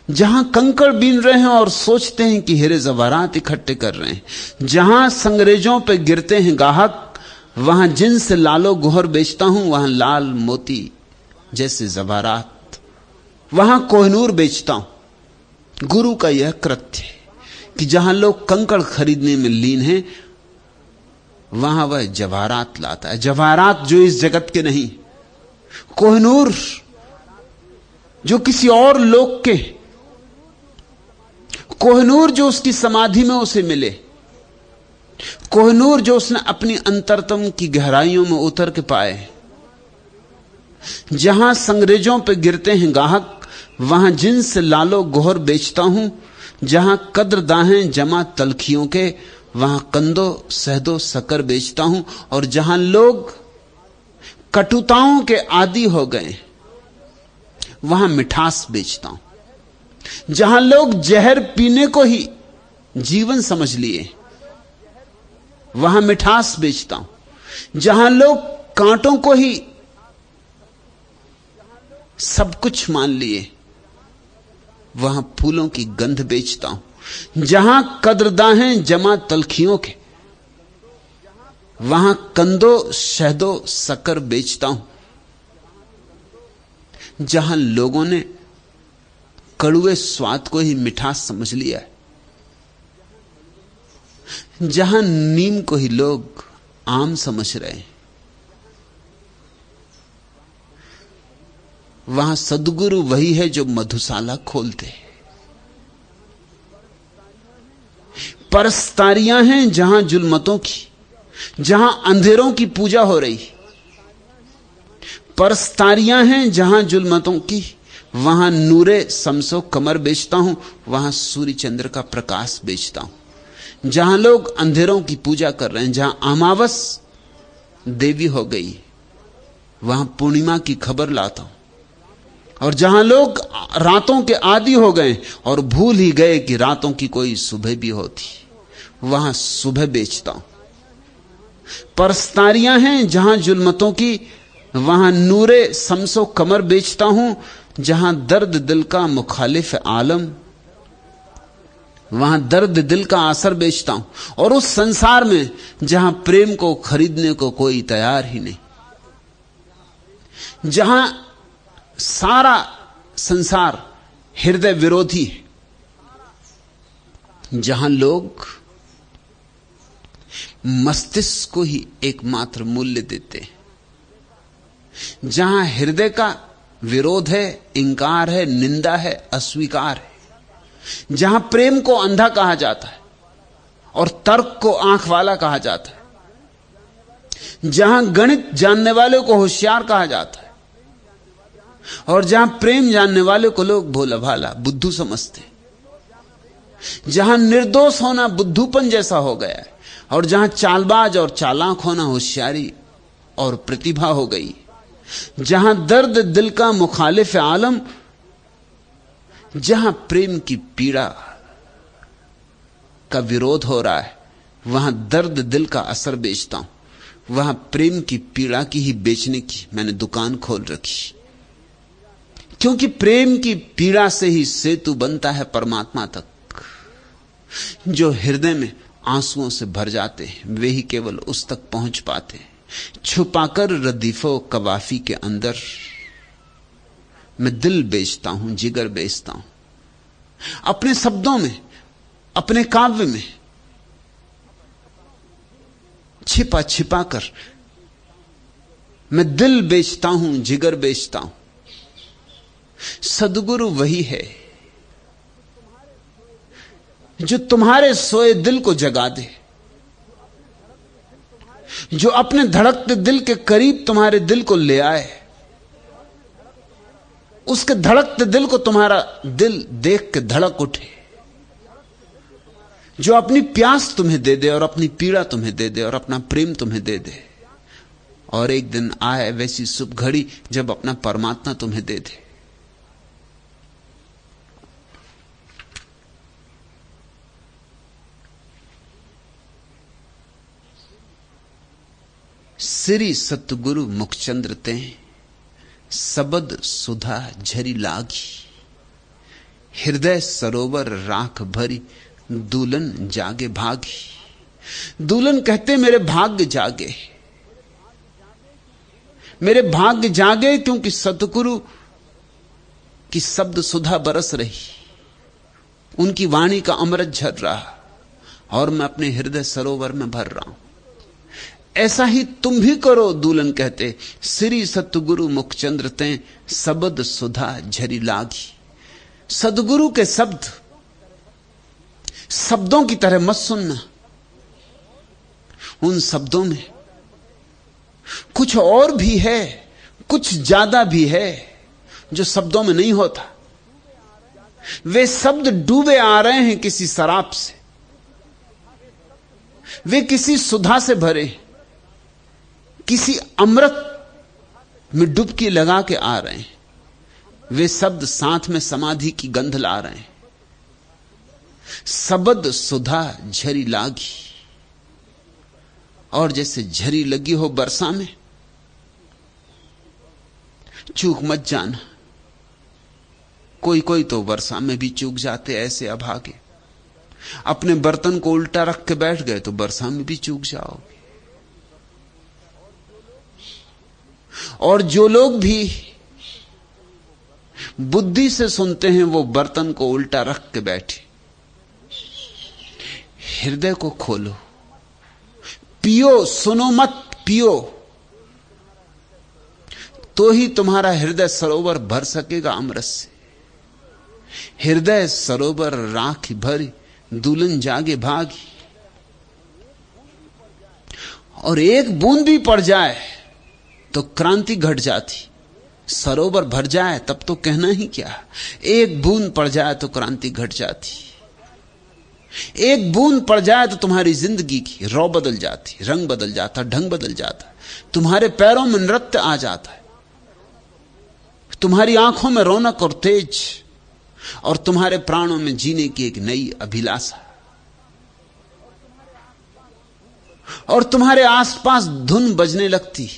जहां कंकड़ बीन रहे हैं और सोचते हैं कि हीरे जवाहरात इकट्ठे कर रहे हैं, जहां संग्रेजों पे गिरते हैं गाहक, वहां जिनसे लालो गोहर बेचता हूं, वहां लाल मोती जैसे जवाहरात, वहां कोहिनूर बेचता हूं। गुरु का यह कृत्य है कि जहां लोग कंकड़ खरीदने में लीन हैं, वहां वह जवाहरात लाता है। जवाहरात जो इस जगत के नहीं, कोहिनूर जो किसी और लोक के, कोहिनूर जो उसकी समाधि में उसे मिले, कोहिनूर जो उसने अपनी अंतरतम की गहराइयों में उतर के पाए। जहां संग्रेजों पे गिरते हैं गाहक, वहां जिनसे लालो गोहर बेचता हूं। जहां कद्रदाहें जमा तलखियों के, वहां कंदो सहदो शकर बेचता हूं। और जहां लोग कटुताओं के आदी हो गए, वहां मिठास बेचता हूं। जहां लोग जहर पीने को ही जीवन समझ लिए, वहां मिठास बेचता हूं। जहां लोग कांटों को ही सब कुछ मान लिए, वहां फूलों की गंध बेचता हूं। जहां कद्रदाहें जमा तलखियों के, वहां कंदो शहदो शक्कर बेचता हूं। जहां लोगों ने कड़ुए स्वाद को ही मिठास समझ लिया है, जहां नीम को ही लोग आम समझ रहे हैं, वहां सद्गुरु वही है जो मधुशाला खोलते हैं। परस्तारियां हैं जहां जुल्मतों की, जहां अंधेरों की पूजा हो रही। परस्तारियां हैं जहां जुल्मतों की, वहां नूरे समसो कमर बेचता हूं, वहां सूर्य चंद्र का प्रकाश बेचता हूं। जहां लोग अंधेरों की पूजा कर रहे हैं, जहां अमावस देवी हो गई, वहां पूर्णिमा की खबर लाता हूं। और जहां लोग रातों के आदी हो गए और भूल ही गए कि रातों की कोई सुबह भी होती, वहां सुबह बेचता हूं। परस्तारियां हैं जहां जुल्मतों की, वहां नूरे समसो कमर बेचता हूं। जहां दर्द दिल का मुखालिफ आलम, वहां दर्द दिल का असर बेचता हूं। और उस संसार में जहां प्रेम को खरीदने को कोई तैयार ही नहीं, जहां सारा संसार हृदय विरोधी है, जहां लोग मस्तिष्क को ही एकमात्र मूल्य देते हैं, जहां हृदय का विरोध है, इंकार है, निंदा है, अस्वीकार है, जहां प्रेम को अंधा कहा जाता है और तर्क को आंख वाला कहा जाता है, जहां गणित जानने वाले को होशियार कहा जाता है और जहां प्रेम जानने वाले को लोग भोला भाला बुद्धू समझते, जहां निर्दोष होना बुद्धूपन जैसा हो गया है और जहां चालबाज और चालाक होना होशियारी और प्रतिभा हो गई, जहां दर्द दिल का मुखालिफ आलम, जहां प्रेम की पीड़ा का विरोध हो रहा है, वहां दर्द दिल का असर बेचता हूं। वहां प्रेम की पीड़ा की ही बेचने की मैंने दुकान खोल रखी, क्योंकि प्रेम की पीड़ा से ही सेतु बनता है परमात्मा तक। जो हृदय में आंसुओं से भर जाते हैं, वे ही केवल उस तक पहुंच पाते हैं। छुपाकर रदीफो कवाफी के अंदर मैं दिल बेचता हूं, जिगर बेचता हूं। अपने शब्दों में, अपने काव्य में छिपा छिपा कर मैं दिल बेचता हूं, जिगर बेचता हूं। सद्गुरु वही है जो तुम्हारे सोए दिल को जगा दे, जो अपने धड़कते दिल के करीब तुम्हारे दिल को ले आए, उसके धड़कते दिल को तुम्हारा दिल देख के धड़क उठे, जो अपनी प्यास तुम्हें दे दे और अपनी पीड़ा तुम्हें दे दे और अपना प्रेम तुम्हें दे दे। और एक दिन आए वैसी शुभ घड़ी जब अपना परमात्मा तुम्हें दे दे। श्री सतगुरु मुखचंद्र ते सबद सुधा झरी लागी, हृदय सरोवर राख भरी दूलन जागे भागी। दूलन कहते मेरे भाग्य जागे, मेरे भाग्य जागे, क्योंकि सतगुरु की शब्द सुधा बरस रही, उनकी वाणी का अमृत झर रहा और मैं अपने हृदय सरोवर में भर रहा हूं। ऐसा ही तुम भी करो, दूलन कहते, श्री सतगुरु मुखचंद्र ते सबद सुधा झरी लागी। सदगुरु के शब्द शब्दों की तरह मत सुनना, उन शब्दों में कुछ और भी है, कुछ ज्यादा भी है जो शब्दों में नहीं होता। वे शब्द डूबे आ रहे हैं किसी शराब से, वे किसी सुधा से भरे, किसी अमृत में डुबकी लगा के आ रहे हैं। वे शब्द साथ में समाधि की गंध ला रहे हैं। सबद सुधा झरी लागी, और जैसे झरी लगी हो वर्षा में चूक मत जाना। कोई कोई तो वर्षा में भी चूक जाते, ऐसे अभागे। अपने बर्तन को उल्टा रख के बैठ गए तो वर्षा में भी चूक जाओगे। और जो लोग भी बुद्धि से सुनते हैं वो बर्तन को उल्टा रख के बैठे। हृदय को खोलो, पियो, सुनो मत, पियो, तो ही तुम्हारा हृदय सरोवर भर सकेगा अमृत से। हृदय सरोवर राख भरी, दुल्हन जागे भागी। और एक बूंद भी पड़ जाए तो क्रांति घट जाती। सरोवर भर जाए तब तो कहना ही क्या, एक बूंद पड़ जाए तो क्रांति घट जाती। एक बूंद पड़ जाए तो तुम्हारी जिंदगी की रौ बदल जाती, रंग बदल जाता, ढंग बदल जाता, तुम्हारे पैरों में नृत्य आ जाता है, तुम्हारी आंखों में रौनक और तेज, और तुम्हारे प्राणों में जीने की एक नई अभिलाषा, और तुम्हारे आसपास धुन बजने लगती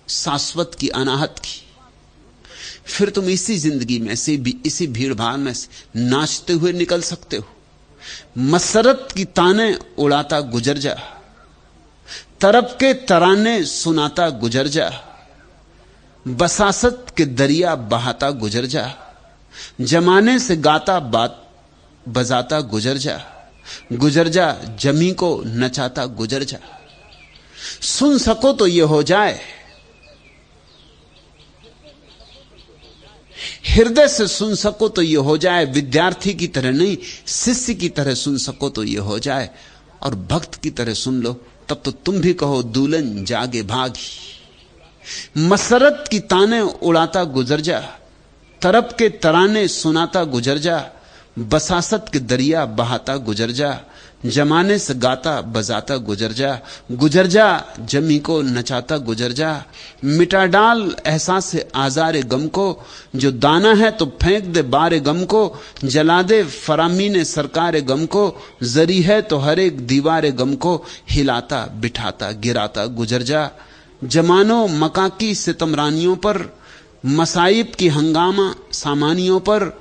शाश्वत की, अनाहत की। फिर तुम इसी जिंदगी में से भी, इसी भीड़ भाड़ में से नाचते हुए निकल सकते हो। मसरत की ताने उड़ाता गुजर जा, तरफ के तराने सुनाता गुजर जा, बसासत के दरिया बहाता गुजर जा, जमाने से गाता बात बजाता गुजर जा, गुजर जा जमी को नचाता गुजर जा। सुन सको तो ये हो जाए, हृदय से सुन सको तो ये हो जाए, विद्यार्थी की तरह नहीं, शिष्य की तरह सुन सको तो ये हो जाए, और भक्त की तरह सुन लो तब तो तुम भी कहो दुल्हन जागे भागी। मसरत की ताने उड़ाता गुजर जा, तरफ के तराने सुनाता गुजर जा, बसासत के दरिया बहाता गुजर जा, जमाने से गाता बजाता गुजर जा, गुजर जा जमी को नचाता गुजर जा। मिटा डाल एहसास से आजारे गम को, जो दाना है तो फेंक दे बारे गम को, जला दे फरामीने सरकारे गम को, जरी है तो हर एक दीवारे गम को, हिलाता बिठाता गिराता गुजर जा। जमानो मका की सितमरानियों पर, मसाइब की हंगामा सामानियों पर,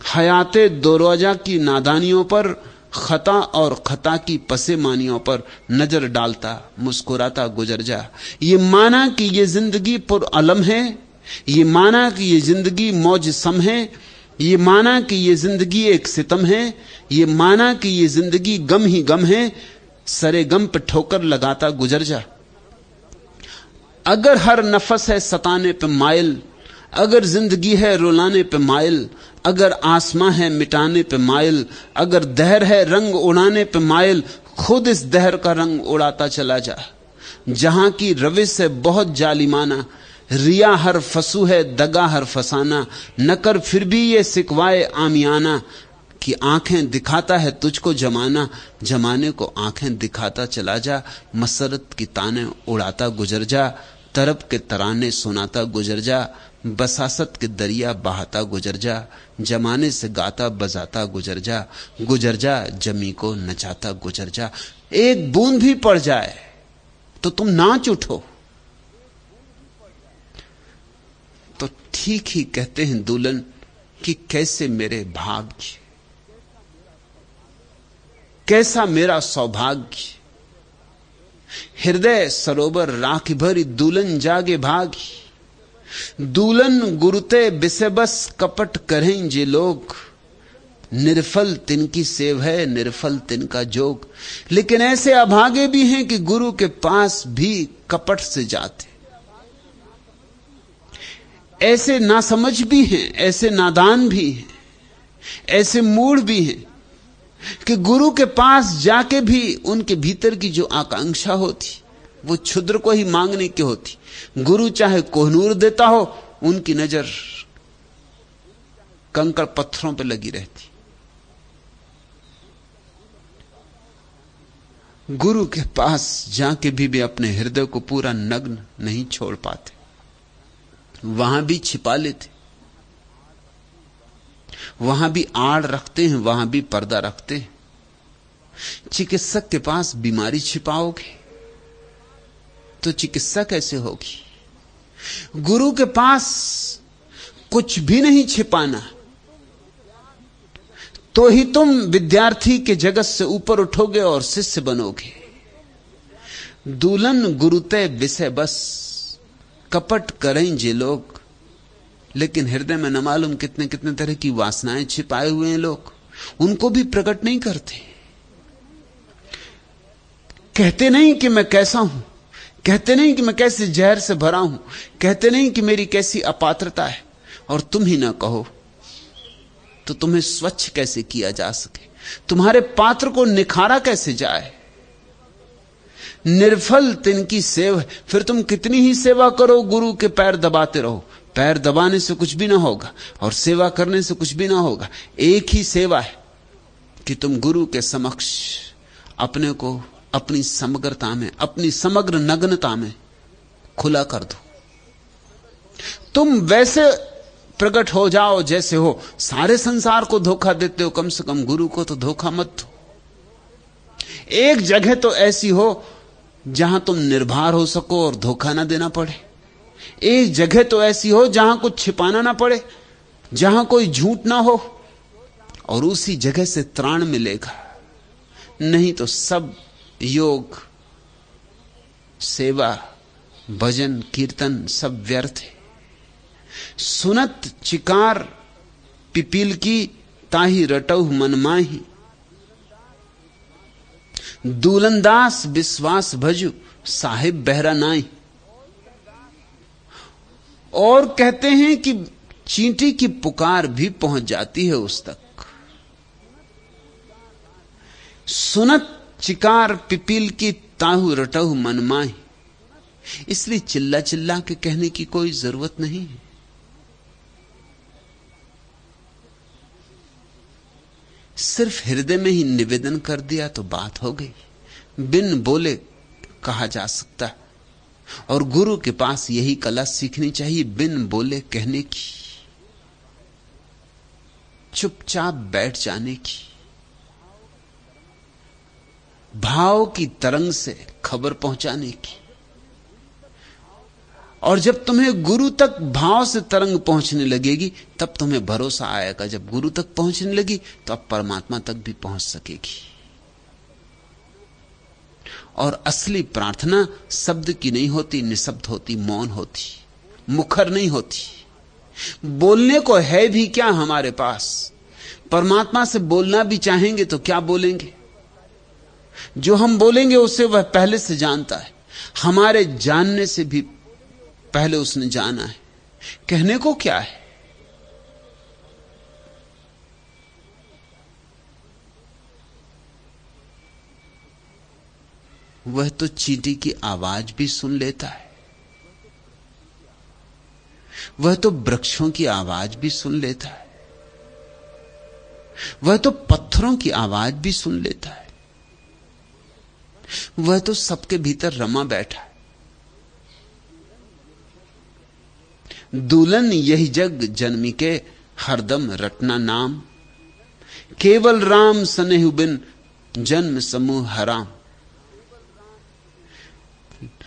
हयाते दो रोजा की नादानियों पर, खता और खता की पसेमानियों पर नजर डालता मुस्कुराता गुजर जा। ये माना कि ये जिंदगी पुर अलम है, ये माना कि ये जिंदगी मौज सम है, ये माना कि ये जिंदगी एक सितम है, ये माना कि ये जिंदगी गम ही गम है, सरे गम पे ठोकर लगाता गुजर जा। अगर हर नफस है सताने पे माइल, अगर जिंदगी है रुलाने पे माइल, अगर आसमां है मिटाने पे माइल, अगर दहर है रंग उड़ाने पे माइल, खुद इस दहर का रंग उड़ाता चला जा। जहां की रविश है बहुत जालिमाना, रिया हर फसू है दगा हर फसाना, न कर फिर भी ये सिकवाए आमियाना, कि आंखें दिखाता है तुझको जमाना, जमाने को आंखें दिखाता चला जा। मसरत की ताने उड़ाता गुजर जा, तरफ के तराने सुनाता गुजर जा, बसासत के दरिया बहाता गुजर जा, जमाने से गाता बजाता गुजर जा, गुजर जा जमी को नचाता गुजर जा। एक बूंद भी पड़ जाए तो तुम नाच उठो। तो ठीक ही कहते हैं दुल्हन कि कैसे मेरे भाग्य, कैसा मेरा सौभाग्य, हृदय सरोवर राख भरी, दुल्हन जागे भागी। दुल्हन गुरुते बिसेबस कपट करें जे लोग, निर्फल तिनकी सेव है निर्फल तिनका जोग। लेकिन ऐसे अभागे भी हैं कि गुरु के पास भी कपट से जाते, ऐसे नासमझ भी हैं, ऐसे नादान भी हैं, ऐसे मूढ़ भी हैं कि गुरु के पास जाके भी उनके भीतर की जो आकांक्षा होती वो क्षुद्र को ही मांगने की होती। गुरु चाहे कोहनूर देता हो, उनकी नजर कंकड़ पत्थरों पर लगी रहती। गुरु के पास जाके भी अपने हृदय को पूरा नग्न नहीं छोड़ पाते, वहां भी छिपा लेते, वहां भी आड़ रखते हैं, वहां भी पर्दा रखते हैं। चिकित्सक के पास बीमारी छिपाओगे तो चिकित्सा कैसे होगी? गुरु के पास कुछ भी नहीं छिपाना, तो ही तुम विद्यार्थी के जगत से ऊपर उठोगे और शिष्य बनोगे। दुल्हन गुरुते विषय बस, कपट करें जे लोग, लेकिन हृदय में न मालूम कितने कितने तरह की वासनाएं छिपाए हुए हैं लोग, उनको भी प्रकट नहीं करते। कहते नहीं कि मैं कैसा हूं, कहते नहीं कि मैं कैसे जहर से भरा हूं, कहते नहीं कि मेरी कैसी अपात्रता है, और तुम ही ना कहो तो तुम्हें स्वच्छ कैसे किया जा सके, तुम्हारे पात्र को निखारा कैसे जाए। निर्फल तिनकी सेव है, फिर तुम कितनी ही सेवा करो, गुरु के पैर दबाते रहो, पैर दबाने से कुछ भी ना होगा और सेवा करने से कुछ भी ना होगा। एक ही सेवा है कि तुम गुरु के समक्ष अपने को अपनी समग्रता में, अपनी समग्र नग्नता में खुला कर दो। तुम वैसे प्रकट हो जाओ जैसे हो। सारे संसार को धोखा देते हो, कम से कम गुरु को तो धोखा मत दो। एक जगह तो ऐसी हो जहां तुम निर्भर हो सको और धोखा ना देना पड़े। एक जगह तो ऐसी हो जहां कुछ छिपाना ना पड़े, जहां कोई झूठ ना हो, और उसी जगह से त्राण मिलेगा। नहीं तो सब योग, सेवा, भजन, कीर्तन सब व्यर्थ है। सुनत चिकार पिपील की, ताही रटऊ मन माही, दूलनदास विश्वास भजु, साहिब बहरा नाई। और कहते हैं कि चींटी की पुकार भी पहुंच जाती है उस तक। सुनत चिकार पिपील की, ताहू रटऊ मन माही। इसलिए चिल्ला चिल्ला के कहने की कोई जरूरत नहीं है। सिर्फ हृदय में ही निवेदन कर दिया तो बात हो गई। बिन बोले कहा जा सकता है, और गुरु के पास यही कला सीखनी चाहिए, बिन बोले कहने की, चुपचाप बैठ जाने की, भाव की तरंग से खबर पहुंचाने की। और जब तुम्हें गुरु तक भाव से तरंग पहुंचने लगेगी, तब तुम्हें भरोसा आएगा। जब गुरु तक पहुंचने लगी तो अब परमात्मा तक भी पहुंच सकेगी। और असली प्रार्थना शब्द की नहीं होती, निशब्द होती, मौन होती, मुखर नहीं होती। बोलने को है भी क्या हमारे पास? परमात्मा से बोलना भी चाहेंगे तो क्या बोलेंगे? जो हम बोलेंगे उसे वह पहले से जानता है, हमारे जानने से भी पहले उसने जाना है। कहने को क्या है? वह तो चींटी की आवाज भी सुन लेता है, वह तो वृक्षों की आवाज भी सुन लेता है, वह तो पत्थरों की आवाज भी सुन लेता है, वह तो सबके भीतर रमा बैठा है। दुल्हन यही जग जन्मी के, हरदम रटना नाम, केवल राम सनेहु बिन, जन्म समूह हराम।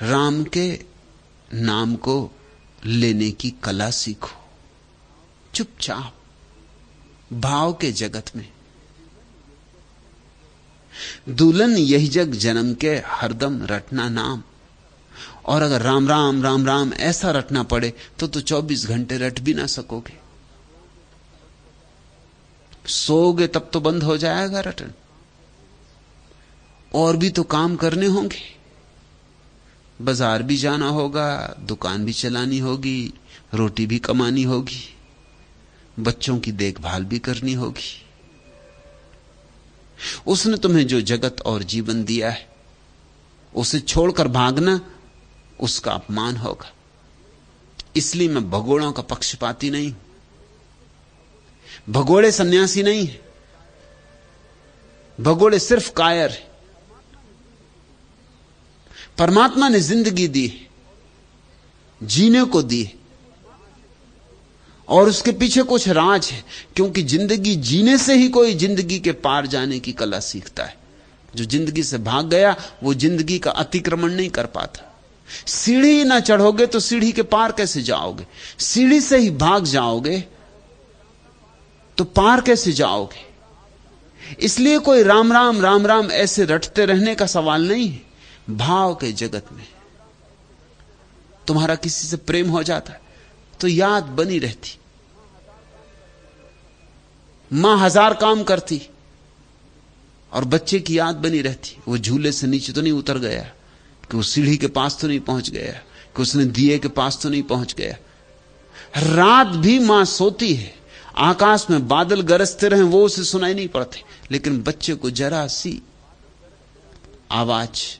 राम के नाम को लेने की कला सीखो, चुपचाप भाव के जगत में। दुल्हन यही जग जन्म के, हरदम रटना नाम। और अगर राम राम राम राम ऐसा रटना पड़े तो 24 घंटे रट भी ना सकोगे। सोओगे तब तो बंद हो जाएगा रटन। और भी तो काम करने होंगे, बाजार भी जाना होगा, दुकान भी चलानी होगी, रोटी भी कमानी होगी, बच्चों की देखभाल भी करनी होगी। उसने तुम्हें जो जगत और जीवन दिया है, उसे छोड़कर भागना उसका अपमान होगा। इसलिए मैं भगोड़ों का पक्षपाती नहीं हूं। भगोड़े सन्यासी नहीं है, भगोड़े सिर्फ कायर है। परमात्मा ने जिंदगी दी, जीने को दी, और उसके पीछे कुछ राज है। क्योंकि जिंदगी जीने से ही कोई जिंदगी के पार जाने की कला सीखता है। जो जिंदगी से भाग गया वो जिंदगी का अतिक्रमण नहीं कर पाता। सीढ़ी ना चढ़ोगे तो सीढ़ी के पार कैसे जाओगे? सीढ़ी से ही भाग जाओगे तो पार कैसे जाओगे? इसलिए कोई राम राम राम राम ऐसे रटते रहने का सवाल नहीं है। भाव के जगत में तुम्हारा किसी से प्रेम हो जाता है तो याद बनी रहती। मां 1000 काम करती और बच्चे की याद बनी रहती। वो झूले से नीचे तो नहीं उतर गया, कि वो सीढ़ी के पास तो नहीं पहुंच गया, कि उसने दिए के पास तो नहीं पहुंच गया। रात भी मां सोती है, आकाश में बादल गरजते रहे वो उसे सुनाई नहीं पड़ते, लेकिन बच्चे को जरा सी आवाज,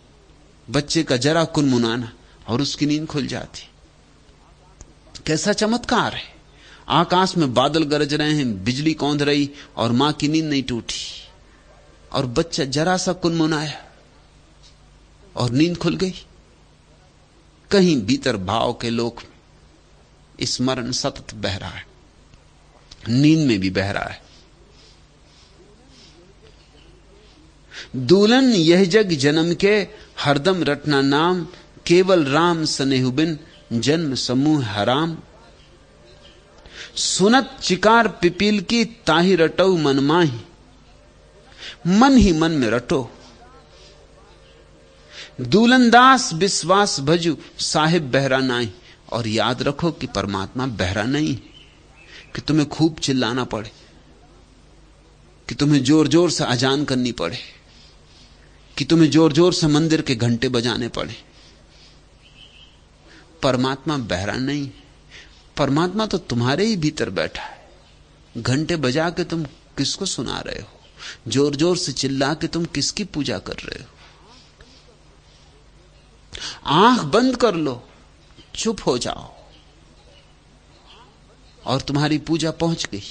बच्चे का जरा कुनमुनाना और उसकी नींद खुल जाती। कैसा चमत्कार है! आकाश में बादल गरज रहे हैं, बिजली कौंध रही और मां की नींद नहीं टूटी, और बच्चा जरा सा कुनमुनाया और नींद खुल गई। कहीं भीतर भाव के लोक में स्मरण सतत बह रहा है, नींद में भी बह रहा है। दूल्हन यह जग जन्म के, हरदम रटना नाम, केवल राम सनेहु बिन, जन्म समूह हराम। सुनत चिकार पिपील की, ताहि रटऊ मन माही, मन ही मन में रटो। दूलनदास विश्वास भजु, साहिब बहरा नाई। और याद रखो कि परमात्मा बहरा नहीं है, कि तुम्हें खूब चिल्लाना पड़े, कि तुम्हें जोर जोर से अजान करनी पड़े, कि तुम्हें जोर जोर से मंदिर के घंटे बजाने पड़े। परमात्मा बहरा नहीं, परमात्मा तो तुम्हारे ही भीतर बैठा है। घंटे बजा के तुम किसको सुना रहे हो? जोर जोर से चिल्ला के तुम किसकी पूजा कर रहे हो? आंख बंद कर लो, चुप हो जाओ और तुम्हारी पूजा पहुंच गई।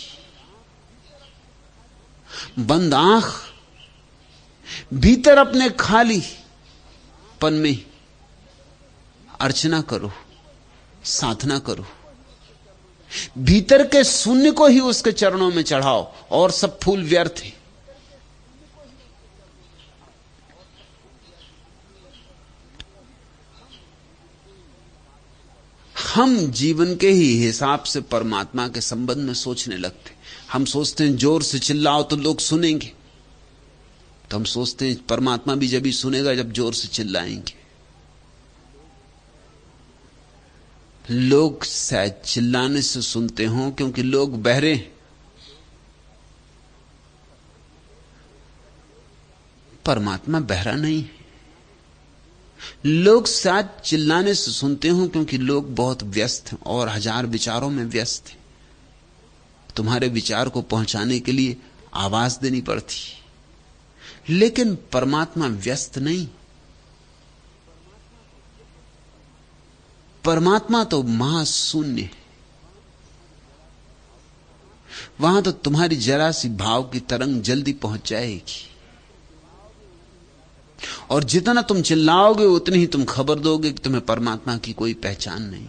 बंद आंख, भीतर अपने खाली पन में अर्चना करो, साधना करो। भीतर के शून्य को ही उसके चरणों में चढ़ाओ, और सब फूल व्यर्थ है। हम जीवन के ही हिसाब से परमात्मा के संबंध में सोचने लगते। हम सोचते हैं जोर से चिल्लाओ तो लोग सुनेंगे, तो हम सोचते हैं परमात्मा भी जब ही सुनेगा जब जोर से चिल्लाएंगे। लोग शायद चिल्लाने से सुनते हों क्योंकि लोग बहरे हैं। परमात्मा बहरा नहीं है। लोग शायद चिल्लाने से सुनते हों क्योंकि लोग बहुत व्यस्त हैं और 1000 विचारों में व्यस्त हैं। तुम्हारे विचार को पहुंचाने के लिए आवाज देनी पड़ती, लेकिन परमात्मा व्यस्त नहीं। परमात्मा तो महाशून्य है। वहां तो तुम्हारी जरा सी भाव की तरंग जल्दी पहुंच जाएगी, और जितना तुम चिल्लाओगे उतनी ही तुम खबर दोगे कि तुम्हें परमात्मा की कोई पहचान नहीं।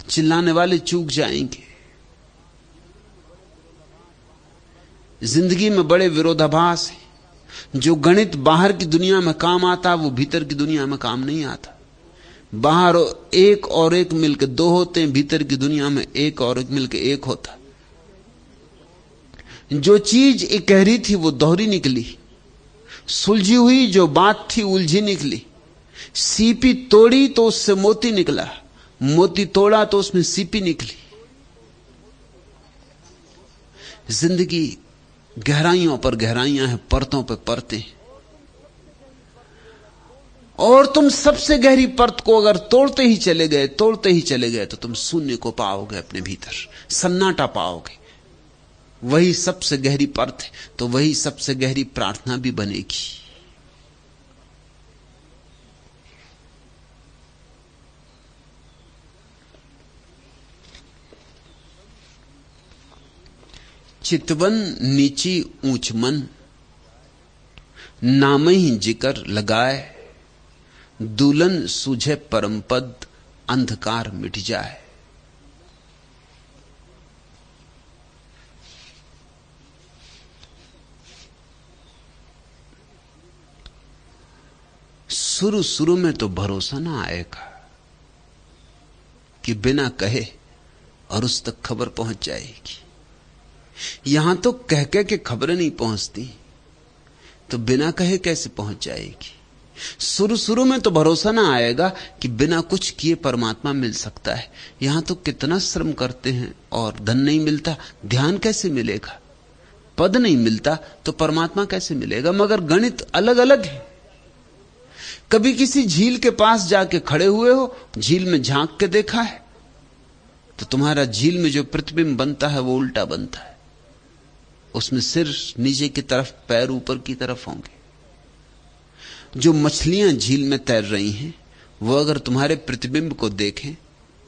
चिल्लाने वाले चूक जाएंगे। जिंदगी में बड़े विरोधाभास हैं। जो गणित बाहर की दुनिया में काम आता, वो भीतर की दुनिया में काम नहीं आता। बाहर एक और एक मिलकर 2 होते हैं, भीतर की दुनिया में एक और एक मिलकर 1 होता। जो चीज इकहरी थी वो दोहरी निकली, सुलझी हुई जो बात थी उलझी निकली। सीपी तोड़ी तो उससे मोती निकला, मोती तोड़ा तो उसमें सीपी निकली। जिंदगी गहराइयों पर गहराइयां हैं, परतों पर परतें, और तुम सबसे गहरी परत को अगर तोड़ते ही चले गए तो तुम शून्य को पाओगे, अपने भीतर सन्नाटा पाओगे। वही सबसे गहरी परत है, तो वही सबसे गहरी प्रार्थना भी बनेगी। चितवन नीची ऊंच मन, नाम ही जिकर लगाए। दुल्हन सूझे परम पद, अंधकार मिट जाए। शुरू शुरू में तो भरोसा ना आएगा कि बिना कहे और उस तक खबर पहुंच जाएगी। यहां तो कह कह के खबरें नहीं पहुंचती, तो बिना कहे कैसे पहुंच जाएगी। शुरू शुरू में तो भरोसा ना आएगा कि बिना कुछ किए परमात्मा मिल सकता है। यहां तो कितना श्रम करते हैं और धन नहीं मिलता, ध्यान कैसे मिलेगा, पद नहीं मिलता तो परमात्मा कैसे मिलेगा। मगर गणित अलग अलग है। कभी किसी झील के पास जाके खड़े हुए हो, झील में झांक के देखा है, तो तुम्हारा झील में जो प्रतिबिंब बनता है वो उल्टा बनता है। उसमें सिर नीचे की तरफ, पैर ऊपर की तरफ होंगे। जो मछलियां झील में तैर रही हैं, वो अगर तुम्हारे प्रतिबिंब को देखें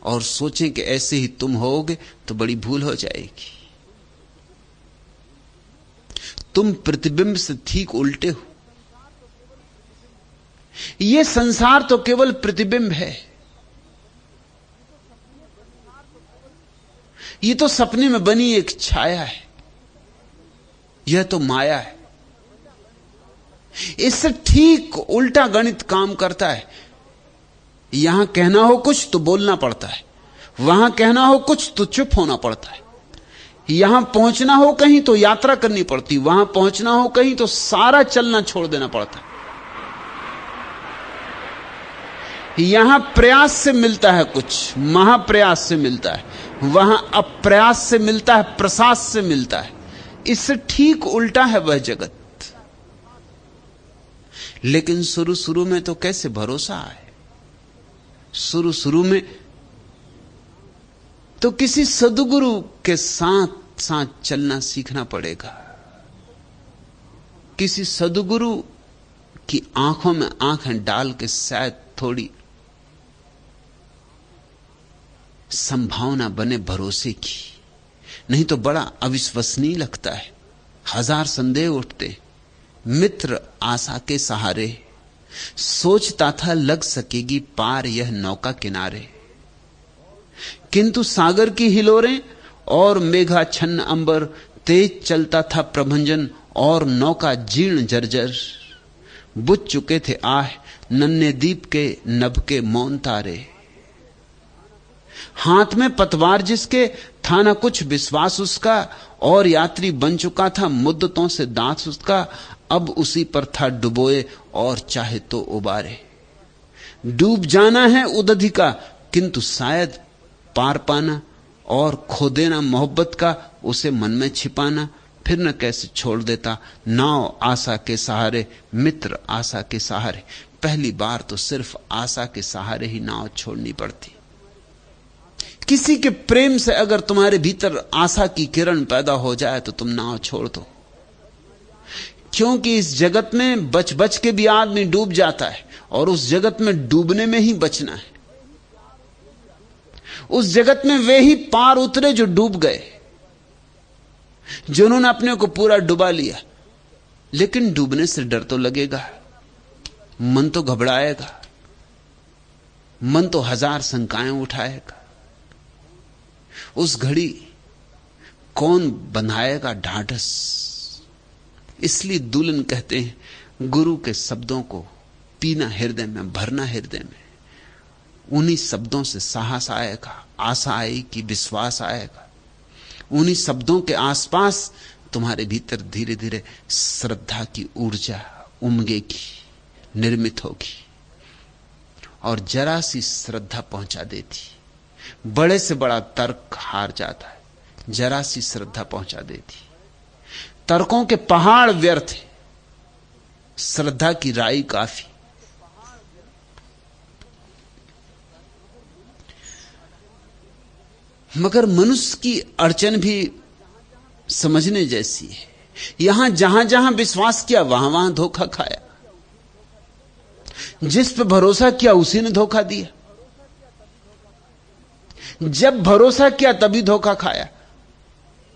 और सोचें कि ऐसे ही तुम होगे, तो बड़ी भूल हो जाएगी। तुम प्रतिबिंब से ठीक उल्टे हो। यह संसार तो केवल प्रतिबिंब है। यह तो सपने में बनी एक छाया है, यह तो माया है। इससे ठीक उल्टा गणित काम करता है। यहां कहना हो कुछ तो बोलना पड़ता है, वहां कहना हो कुछ तो चुप होना पड़ता है। यहां पहुंचना हो कहीं तो यात्रा करनी पड़ती, वहां पहुंचना हो कहीं तो सारा चलना छोड़ देना पड़ता है। यहां प्रयास से मिलता है कुछ, महाप्रयास से मिलता है, वहां अप्रयास से मिलता है, प्रसाद से मिलता है। इससे ठीक उल्टा है वह जगत। लेकिन शुरू शुरू में तो कैसे भरोसा आए। शुरू शुरू में तो किसी सद्गुरु के साथ साथ चलना सीखना पड़ेगा। किसी सद्गुरु की आंखों में आंखें डाल के शायद थोड़ी संभावना बने भरोसे की, नहीं तो बड़ा अविश्वसनीय लगता है। हजार संदेह उठते। मित्र आशा के सहारे, सोचता था लग सकेगी पार यह नौका किनारे। किंतु सागर की हिलोरें और मेघाच्छन्न अंबर, तेज चलता था प्रभंजन और नौका जीर्ण जर्जर। बुझ चुके थे आह नन्हे दीप के नभ के मौन तारे। हाथ में पतवार जिसके था ना कुछ विश्वास उसका, और यात्री बन चुका था मुद्दतों से दांत उसका। अब उसी पर था डुबोए और चाहे तो उबारे। डूब जाना है उदधि का किंतु शायद पार पाना, और खो देना मोहब्बत का उसे मन में छिपाना। फिर न कैसे छोड़ देता नाव आशा के सहारे, मित्र आशा के सहारे। पहली बार तो सिर्फ आशा के सहारे ही नाव छोड़नी पड़ती। किसी के प्रेम से अगर तुम्हारे भीतर आशा की किरण पैदा हो जाए तो तुम नाव छोड़ दो। क्योंकि इस जगत में बच बच के भी आदमी डूब जाता है, और उस जगत में डूबने में ही बचना है। उस जगत में वे ही पार उतरे जो डूब गए, जिन्होंने अपने को पूरा डुबा लिया। लेकिन डूबने से डर तो लगेगा, मन तो घबराएगा, मन तो हजार शंकाएं उठाएगा। उस घड़ी कौन बंधाएगा ढाढ़स। इसलिए दुल्हन कहते हैं गुरु के शब्दों को पीना हृदय में, भरना हृदय में। उन्हीं शब्दों से साहस आएगा, आशा आएगी, विश्वास आएगा। उन्हीं शब्दों के आसपास तुम्हारे भीतर धीरे धीरे श्रद्धा की ऊर्जा उमगेगी, निर्मित होगी, और जरा सी श्रद्धा पहुंचा देती। बड़े से बड़ा तर्क हार जाता है, जरा सी श्रद्धा पहुंचा देती। तर्कों के पहाड़ व्यर्थ है, श्रद्धा की राई काफी। मगर मनुष्य की अड़चन भी समझने जैसी है। यहां जहां जहां विश्वास किया वहां वहां धोखा खाया। जिस पे भरोसा किया उसी ने धोखा दिया। जब भरोसा किया तभी धोखा खाया।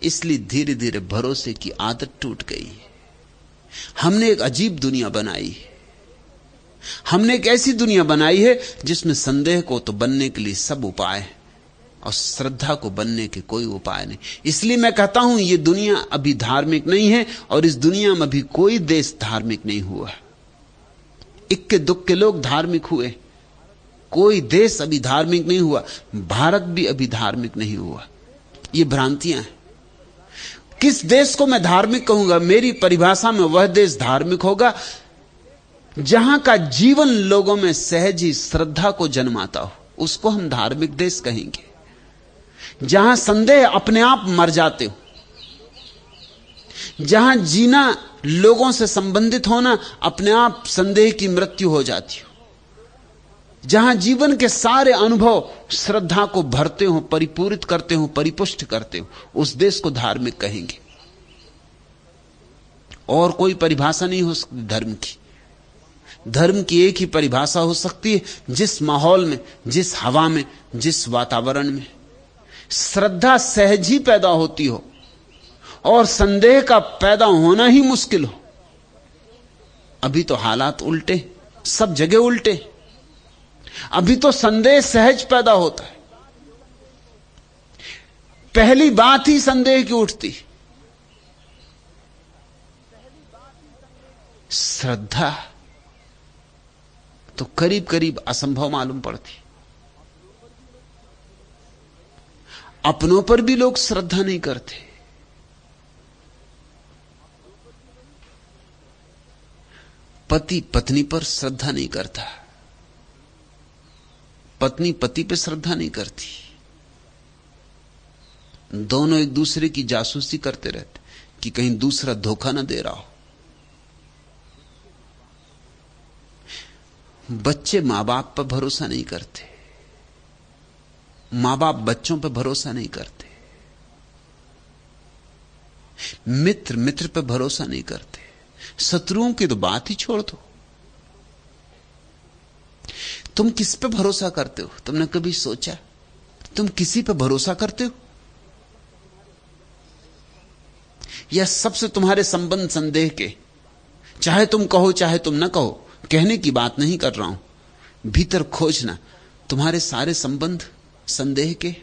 इसलिए धीरे धीरे भरोसे की आदत टूट गई है। हमने एक अजीब दुनिया बनाई है। हमने एक ऐसी दुनिया बनाई है जिसमें संदेह को तो बनने के लिए सब उपाय हैं और श्रद्धा को बनने के कोई उपाय नहीं। इसलिए मैं कहता हूं यह दुनिया अभी धार्मिक नहीं है, और इस दुनिया में अभी कोई देश धार्मिक नहीं हुआ। इक्के दुक्के लोग धार्मिक हुए। कोई देश अभी धार्मिक नहीं हुआ, भारत भी अभी धार्मिक नहीं हुआ। ये भ्रांतियां हैं। किस देश को मैं धार्मिक कहूंगा? मेरी परिभाषा में वह देश धार्मिक होगा जहां का जीवन लोगों में सहज ही श्रद्धा को जन्माता हो, उसको हम धार्मिक देश कहेंगे। जहां संदेह अपने आप मर जाते हो, जहां जीना लोगों से संबंधित होना अपने आप संदेह की मृत्यु हो जाती हो, जहां जीवन के सारे अनुभव श्रद्धा को भरते हो, परिपूरित करते हो, परिपुष्ट करते हो, उस देश को धार्मिक कहेंगे। और कोई परिभाषा नहीं हो सकती धर्म की। धर्म की एक ही परिभाषा हो सकती है, जिस माहौल में, जिस हवा में, जिस वातावरण में श्रद्धा सहज ही पैदा होती हो और संदेह का पैदा होना ही मुश्किल हो। अभी तो हालात उल्टे, सब जगह उल्टे। अभी तो संदेह सहज पैदा होता है, पहली बात ही संदेह की उठती। श्रद्धा तो करीब करीब असंभव मालूम पड़ती। अपनों पर भी लोग श्रद्धा नहीं करते। पति पत्नी पर श्रद्धा नहीं करता, पत्नी पति पर श्रद्धा नहीं करती। दोनों एक दूसरे की जासूसी करते रहते कि कहीं दूसरा धोखा ना दे रहा हो। बच्चे मां बाप पर भरोसा नहीं करते, मां बाप बच्चों पर भरोसा नहीं करते, मित्र मित्र पर भरोसा नहीं करते, शत्रुओं की तो बात ही छोड़ दो। तुम किस पे भरोसा करते हो? तुमने कभी सोचा तुम किसी पे भरोसा करते हो? या सबसे तुम्हारे संबंध संदेह के? चाहे तुम कहो चाहे तुम ना कहो, कहने की बात नहीं कर रहा हूं, भीतर खोजना, तुम्हारे सारे संबंध संदेह के।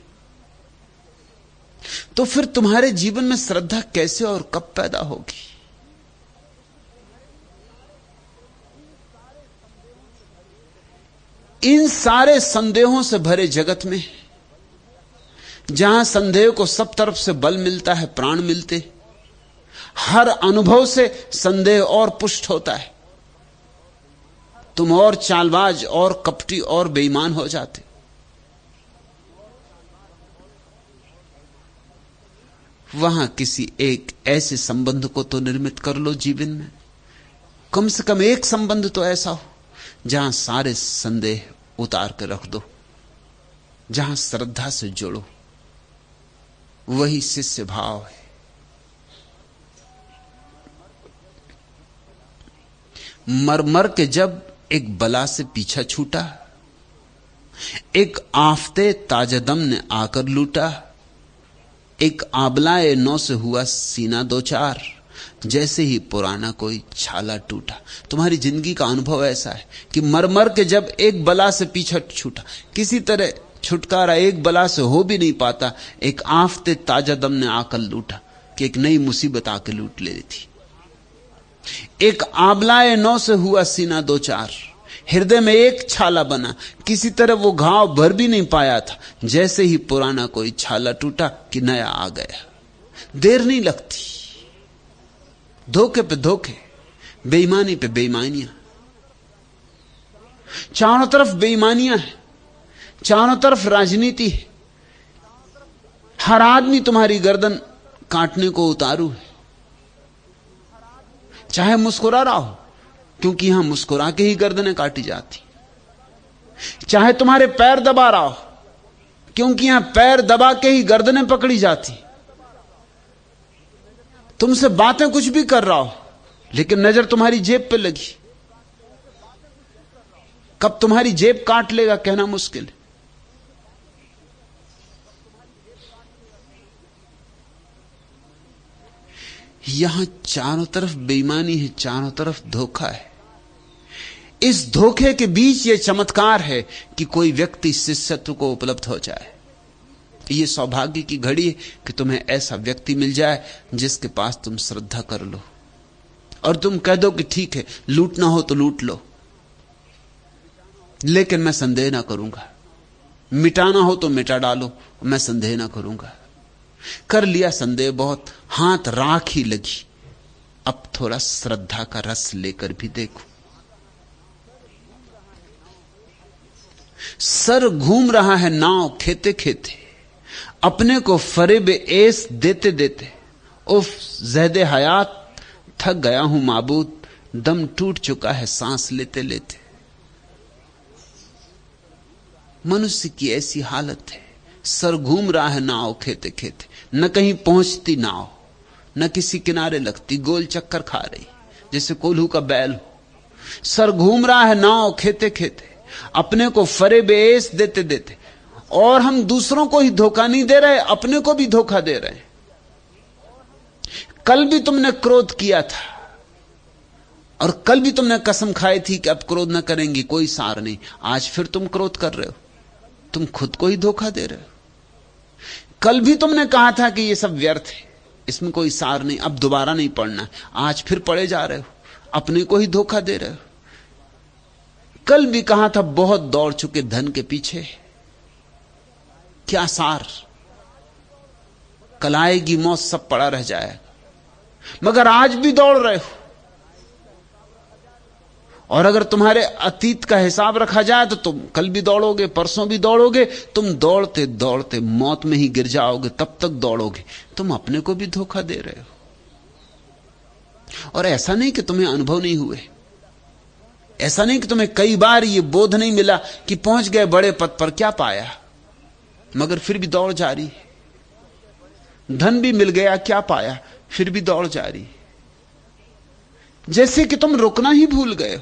तो फिर तुम्हारे जीवन में श्रद्धा कैसे और कब पैदा होगी? इन सारे संदेहों से भरे जगत में, जहां संदेह को सब तरफ से बल मिलता है, प्राण मिलते, हर अनुभव से संदेह और पुष्ट होता है, तुम और चालबाज और कपटी और बेईमान हो जाते। वहां किसी एक ऐसे संबंध को तो निर्मित कर लो जीवन में, कम से कम एक संबंध तो ऐसा हो जहां सारे संदेह उतार कर रख दो, जहां श्रद्धा से जुड़ो। वही शिष्य भाव है। मर मर के जब एक बला से पीछा छूटा, एक आफते ताजदम ने आकर लूटा, एक आबलाए नौ से हुआ सीना दो चार, जैसे ही पुराना कोई छाला टूटा। तुम्हारी जिंदगी का अनुभव ऐसा है कि मर मर के जब एक बला से पीछा छूटा, किसी तरह छुटकारा एक बला से हो भी नहीं पाता, एक आफते ताजदम ने आकर लूटा कि एक नई मुसीबत आकर लूट ले थी। एक आबलाए नौ से हुआ सीना दो चार, हृदय में एक छाला बना, किसी तरह वो घाव भर भी नहीं पाया था, जैसे ही पुराना कोई छाला टूटा कि नया आ गया। देर नहीं लगती, धोखे पे धोखे, बेईमानी पे बेईमानियां, चारों तरफ बेईमानियां हैं, चारों तरफ राजनीति है, हर आदमी तुम्हारी गर्दन काटने को उतारू है, चाहे मुस्कुरा रहा हो, क्योंकि यहां मुस्कुरा के ही गर्दनें काटी जाती, चाहे तुम्हारे पैर दबा रहा हो, क्योंकि यहां पैर दबा के ही गर्दनें पकड़ी जाती, तुमसे बातें कुछ भी कर रहा हो, लेकिन नजर तुम्हारी जेब पे लगी, कब तुम्हारी जेब काट लेगा कहना मुश्किल है। यहां चारों तरफ बेईमानी है, चारों तरफ धोखा है। इस धोखे के बीच यह चमत्कार है कि कोई व्यक्ति शिष्यत्व को उपलब्ध हो जाए। यह सौभाग्य की घड़ी है कि तुम्हें ऐसा व्यक्ति मिल जाए जिसके पास तुम श्रद्धा कर लो और तुम कह दो कि ठीक है, लूटना हो तो लूट लो, लेकिन मैं संदेह ना करूंगा। मिटाना हो तो मिटा डालो, मैं संदेह ना करूंगा। कर लिया संदेह बहुत, हाथ राख ही लगी, अब थोड़ा श्रद्धा का रस लेकर भी देखो। सर घूम रहा है नाव खेते खेते, अपने को फरेब एस देते देते, उफ ज़हदे हयात थक गया हूं माबूद, दम टूट चुका है सांस लेते लेते। मनुष्य की ऐसी हालत है, सर घूम रहा है नाव खेते खेते, न कहीं पहुंचती नाव, न किसी किनारे लगती, गोल चक्कर खा रही जैसे कोल्हू का बैल हो। सर घूम रहा है नाव खेते खेते, अपने को फरेब एस देते देते, और हम दूसरों को ही धोखा नहीं दे रहे, अपने को भी धोखा दे रहे हैं। कल भी तुमने क्रोध किया था, और कल भी तुमने कसम खाई थी कि अब क्रोध न करेंगी, कोई सार नहीं। आज फिर तुम क्रोध कर रहे हो, तुम खुद को ही धोखा दे रहे हो। कल भी तुमने कहा था कि यह सब व्यर्थ है, इसमें कोई सार नहीं, अब दोबारा नहीं पढ़ना। आज फिर पढ़े जा रहे हो, अपने को ही धोखा दे रहे हो। कल भी कहा था बहुत दौड़ चुके धन के पीछे, क्या सार, कल आएगी मौत, सब पड़ा रह जाएगा। मगर आज भी दौड़ रहे हो, और अगर तुम्हारे अतीत का हिसाब रखा जाए तो तुम कल भी दौड़ोगे, परसों भी दौड़ोगे। तुम दौड़ते दौड़ते मौत में ही गिर जाओगे, तब तक दौड़ोगे। तुम अपने को भी धोखा दे रहे हो। और ऐसा नहीं कि तुम्हें अनुभव नहीं हुए, ऐसा नहीं कि तुम्हें कई बार यह बोध नहीं मिला कि पहुंच गए बड़े पद पर, क्या पाया, मगर फिर भी दौड़ जारी है। धन भी मिल गया, क्या पाया, फिर भी दौड़ जारी। जैसे कि तुम रुकना ही भूल गए हो,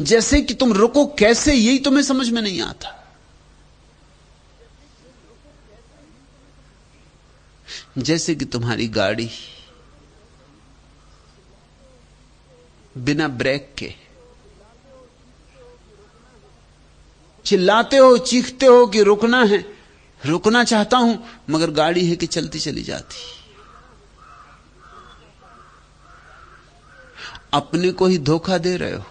जैसे कि तुम रुको कैसे, यही तुम्हें समझ में नहीं आता। जैसे कि तुम्हारी गाड़ी बिना ब्रेक के चिल्लाते हो, चीखते हो कि रुकना है, रुकना चाहता हूं, मगर गाड़ी है कि चलती चली जाती। अपने को ही धोखा दे रहे हो।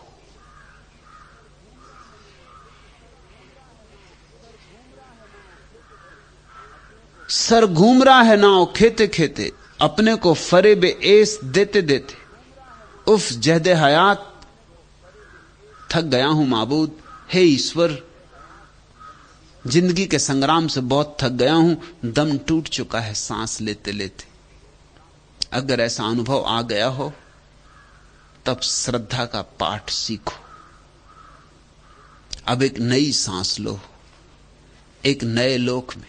सर घूम रहा है नाव खेते खेते, अपने को फरेब एस देते देते, उफ जहदे हयात थक गया हूं माबूद। हे ईश्वर, जिंदगी के संग्राम से बहुत थक गया हूं, दम टूट चुका है सांस लेते लेते। अगर ऐसा अनुभव आ गया हो तब श्रद्धा का पाठ सीखो। अब एक नई सांस लो, एक नए लोक में,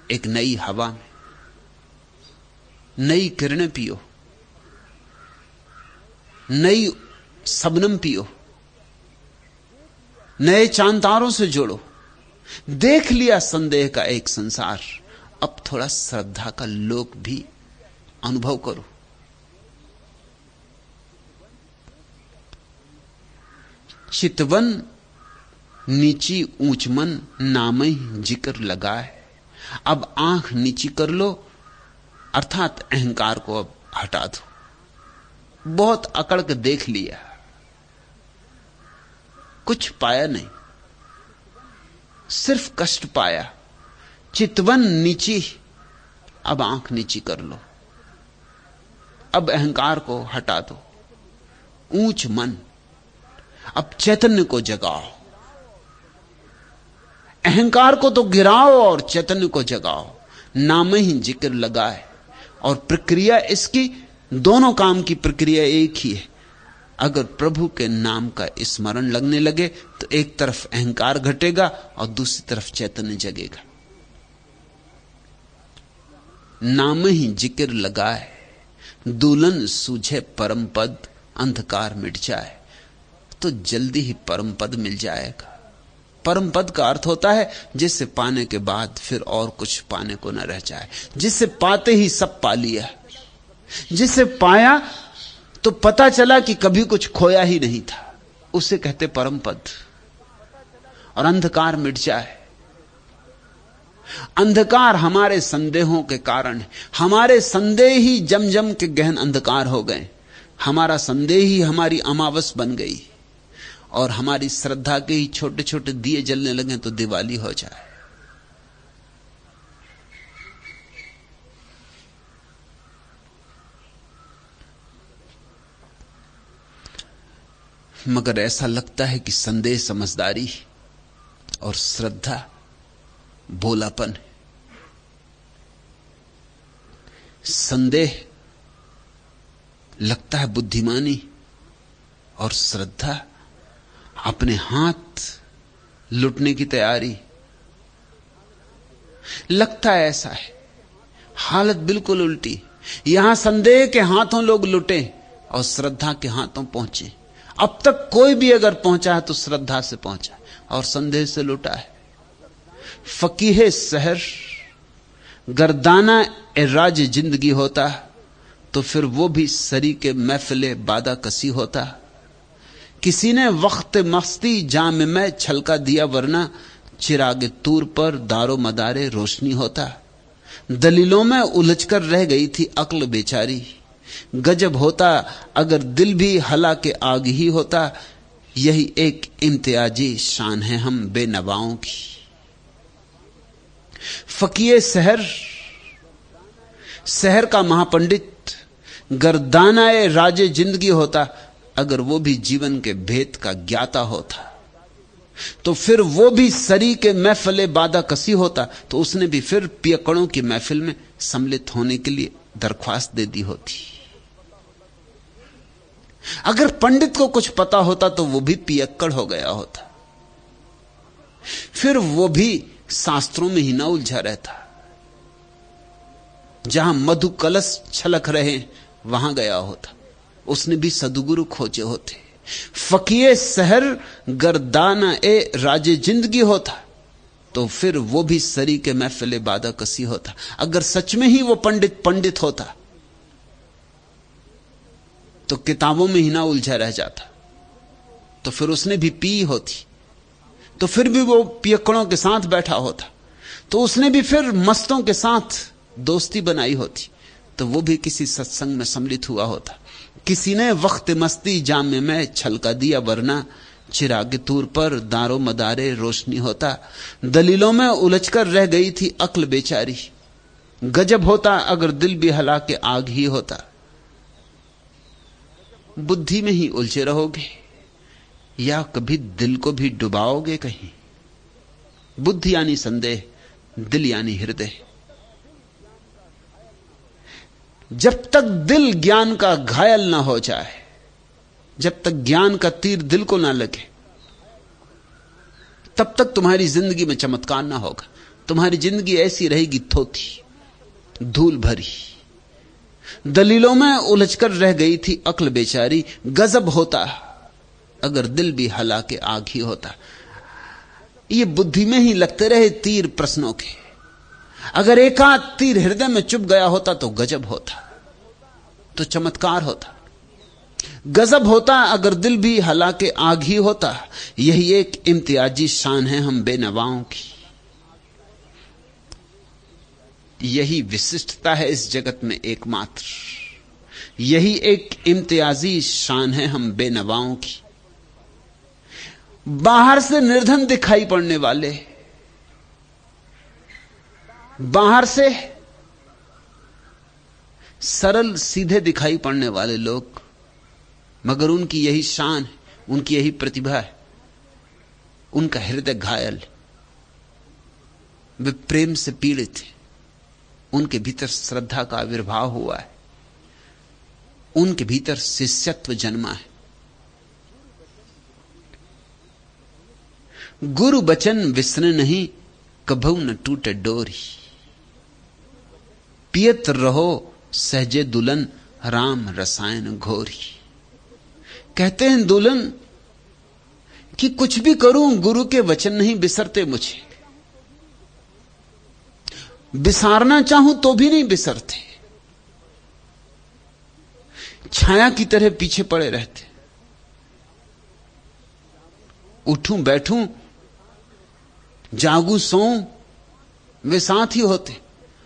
एक नई हवा में, नई किरणें पियो, नई सबनम पियो, नए चांद तारों से जोड़ो। देख लिया संदेह का एक संसार, अब थोड़ा श्रद्धा का लोक भी अनुभव करो। चितवन नीची ऊंचमन नामई जिक्र लगाए। अब आंख नीची कर लो, अर्थात अहंकार को अब हटा दो। बहुत अकड़ के देख लिया, कुछ पाया नहीं, सिर्फ कष्ट पाया। चितवन नीची, अब आंख नीची कर लो, अब अहंकार को हटा दो। ऊंच मन, अब चैतन्य को जगाओ। अहंकार को तो गिराओ और चैतन्य को जगाओ। नाम ही जिक्र लगाए, और प्रक्रिया इसकी, दोनों काम की प्रक्रिया एक ही है। अगर प्रभु के नाम का स्मरण लगने लगे तो एक तरफ अहंकार घटेगा और दूसरी तरफ चैतन्य जगेगा। नाम ही जिक्र लगाए, दुल्हन सूझे परम पद, अंधकार मिट जाए। तो जल्दी ही परम पद मिल जाएगा। परम पद का अर्थ होता है जिसे पाने के बाद फिर और कुछ पाने को न रह जाए, जिसे पाते ही सब पा लिया, जिसे पाया तो पता चला कि कभी कुछ खोया ही नहीं था, उसे कहते परम पद। और अंधकार मिट जाए। अंधकार हमारे संदेहों के कारण है। हमारे संदेह ही जम जम के गहन अंधकार हो गए। हमारा संदेह ही हमारी अमावस बन गई, और हमारी श्रद्धा के ही छोटे छोटे दिए जलने लगे तो दिवाली हो जाए। मगर ऐसा लगता है कि संदेह समझदारी और श्रद्धा भोलापन है। संदेह लगता है बुद्धिमानी और श्रद्धा अपने हाथ लुटने की तैयारी। लगता है ऐसा है, हालत बिल्कुल उल्टी। यहां संदेह के हाथों लोग लुटे और श्रद्धा के हाथों पहुंचे। अब तक कोई भी अगर पहुंचा है तो श्रद्धा से पहुंचा और संदेह से लुटा है। फकीहे सहर गर्दाना ए राज जिंदगी होता तो फिर वो भी सरी के महफिले बादा कसी होता। किसी ने वक्त मस्ती जाम में छलका दिया वरना चिरागे तूर पर दारो मदारे रोशनी होता। दलीलों में उलझकर रह गई थी अक्ल बेचारी। गजब होता अगर दिल भी हला के आग ही होता। यही एक इम्तियाजी शान है हम बेनवाओं की। फकीए शहर का महापंडित गर्दानाए राजे जिंदगी होता। अगर वो भी जीवन के भेद का ज्ञाता होता तो फिर वो भी सरी के महफिले बादा कसी होता। तो उसने भी फिर पियकड़ों की महफिल में सम्मिलित होने के लिए दरख्वास्त दे दी होती। अगर पंडित को कुछ पता होता तो वो भी पियक्कड़ हो गया होता। फिर वो भी शास्त्रों में ही ना उलझा रहता। जहां मधु कलश छलक रहे वहां गया होता। उसने भी सदगुरु खोजे होते। फकीए शहर गर्दाना ए राजे जिंदगी होता तो फिर वो भी सरी के महफिले बादा कसी होता। अगर सच में ही वो पंडित होता तो किताबों में ही ना उलझा रह जाता। तो फिर उसने भी पी होती। तो फिर भी वो पियक्कड़ों के साथ बैठा होता। तो उसने भी फिर मस्तों के साथ दोस्ती बनाई होती। तो वो भी किसी सत्संग में सम्मिलित हुआ होता। किसी ने वक्त मस्ती जाम में छलका दिया वरना चिराग तूर पर दारो मदारे रोशनी होता। दलीलों में उलझकर रह गई थी अक्ल बेचारी। गजब होता अगर दिल भी हला के आग ही होता। बुद्धि में ही उलझे रहोगे या कभी दिल को भी डुबाओगे कहीं। बुद्धि यानी संदेह, दिल यानी हृदय। जब तक दिल ज्ञान का घायल ना हो जाए, जब तक ज्ञान का तीर दिल को ना लगे, तब तक तुम्हारी जिंदगी में चमत्कार ना होगा। तुम्हारी जिंदगी ऐसी रहेगी थोथी, धूल भरी। दलीलों में उलझकर रह गई थी अक्ल बेचारी। गजब होता अगर दिल भी हला के आग ही होता। ये बुद्धि में ही लगते रहे तीर प्रश्नों के। अगर एक आध तीर हृदय में चुभ गया होता तो गजब होता, तो चमत्कार होता। गजब होता अगर दिल भी हला के आग ही होता। यही एक इम्तियाजी शान है हम बेनवाओं की। यही विशिष्टता है इस जगत में एकमात्र। यही एक इम्तियाजी शान है हम बेनवाओं की। बाहर से निर्धन दिखाई पड़ने वाले, बाहर से सरल सीधे दिखाई पड़ने वाले लोग, मगर उनकी यही शान है, उनकी यही प्रतिभा है। उनका हृदय घायल, वे प्रेम से पीड़ित हैं। उनके भीतर श्रद्धा का आविर्भाव हुआ है। उनके भीतर शिष्यत्व जन्मा है। गुरु बचन विसरे नहीं, कभू न टूटे डोरी। पियत रहो सहजे दुल्हन, राम रसायन घोरी। कहते हैं दुल्हन कि कुछ भी करूं गुरु के वचन नहीं बिसरते मुझे। बिसारना चाहूं तो भी नहीं बिसरते, छाया की तरह पीछे पड़े रहते। उठूं बैठूं जागूं सोऊं वे साथ ही होते,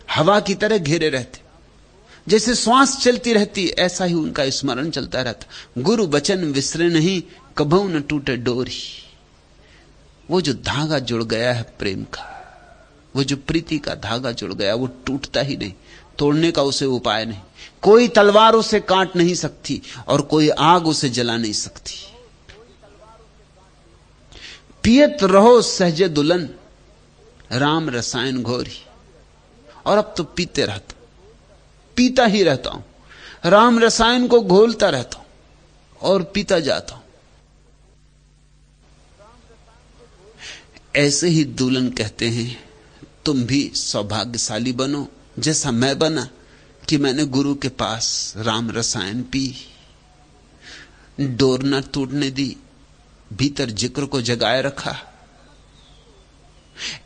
हवा की तरह घेरे रहते। जैसे श्वास चलती रहती ऐसा ही उनका स्मरण चलता रहता। गुरु वचन विसरे नहीं, कभू न टूटे डोरी। वो जो धागा जुड़ गया है प्रेम का, वो जो प्रीति का धागा जुड़ गया, वो टूटता ही नहीं, तोड़ने का उसे उपाय नहीं। कोई तलवार उसे काट नहीं सकती और कोई आग उसे जला नहीं सकती। पियत रहो सहजे दुल्हन राम रसायन घोरी। और अब तो पीता ही रहता हूं, राम रसायन को घोलता रहता हूं और पीता जाता हूं। ऐसे ही दुल्हन कहते हैं तुम भी सौभाग्यशाली बनो जैसा मैं बना कि मैंने गुरु के पास राम रसायन पी, डोर न टूटने दी, भीतर जिक्र को जगाए रखा।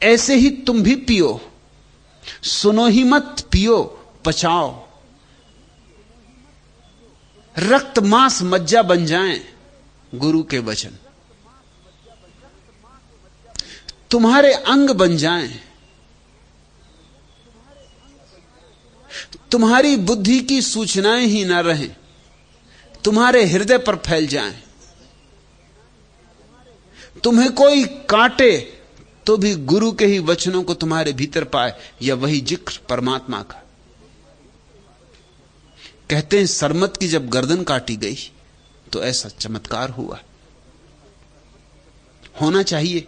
ऐसे ही तुम भी पियो, सुनो ही मत, पियो पचाओ। रक्त मांस मज्जा बन जाएं गुरु के वचन, तुम्हारे अंग बन जाएं, तुम्हारी बुद्धि की सूचनाएं ही ना रहें, तुम्हारे हृदय पर फैल जाएं। तुम्हें कोई काटे तो भी गुरु के ही वचनों को तुम्हारे भीतर पाए, या वही जिक्र परमात्मा का। कहते हैं सरमत की जब गर्दन काटी गई तो ऐसा चमत्कार हुआ। होना चाहिए,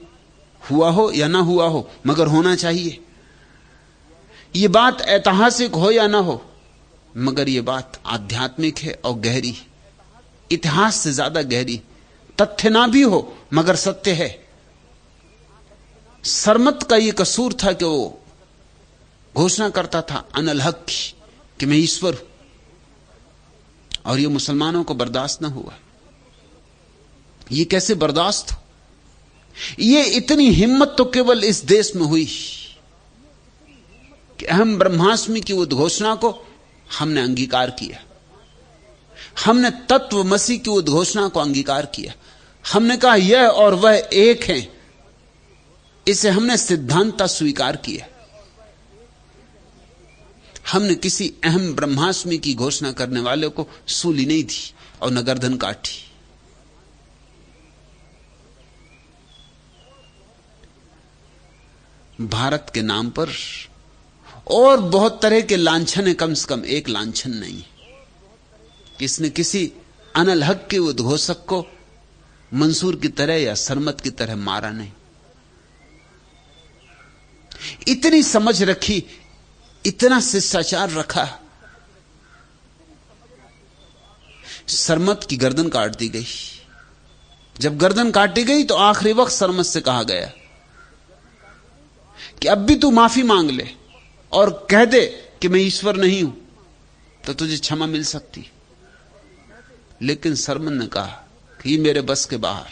हुआ हो या ना हुआ हो, मगर होना चाहिए। यह बात ऐतिहासिक हो या ना हो, मगर यह बात आध्यात्मिक है और गहरी, इतिहास से ज्यादा गहरी। तथ्य ना भी हो मगर सत्य है। सरमत का यह कसूर था कि वो घोषणा करता था अनल हक की कि मैं ईश्वर हूं, और यह मुसलमानों को बर्दाश्त ना हुआ। यह कैसे बर्दाश्त हो? यह इतनी हिम्मत तो केवल इस देश में हुई कि अहम ब्रह्मास्मि की उद्घोषणा को हमने अंगीकार किया। हमने तत्वमसी की उद्घोषणा को अंगीकार किया। हमने कहा यह और वह एक हैं, इसे हमने सिद्धांतता स्वीकार किया। हमने किसी अहम ब्रह्मास्मि की घोषणा करने वाले को सूली नहीं दी और न गर्दन काटी। भारत के नाम पर और बहुत तरह के लांछन है, कम से कम एक लांछन नहीं है किसने किसी अनल हक के उद्घोषक को मंसूर की तरह या सरमत की तरह मारा नहीं। इतनी समझ रखी, इतना शिष्टाचार रखा। सरमत की गर्दन काट दी गई। जब गर्दन काटी गई तो आखिरी वक्त सरमत से कहा गया कि अब भी तू माफी मांग ले और कह दे कि मैं ईश्वर नहीं हूं, तो तुझे क्षमा मिल सकती। लेकिन सरमत ने कहा कि ये मेरे बस के बाहर,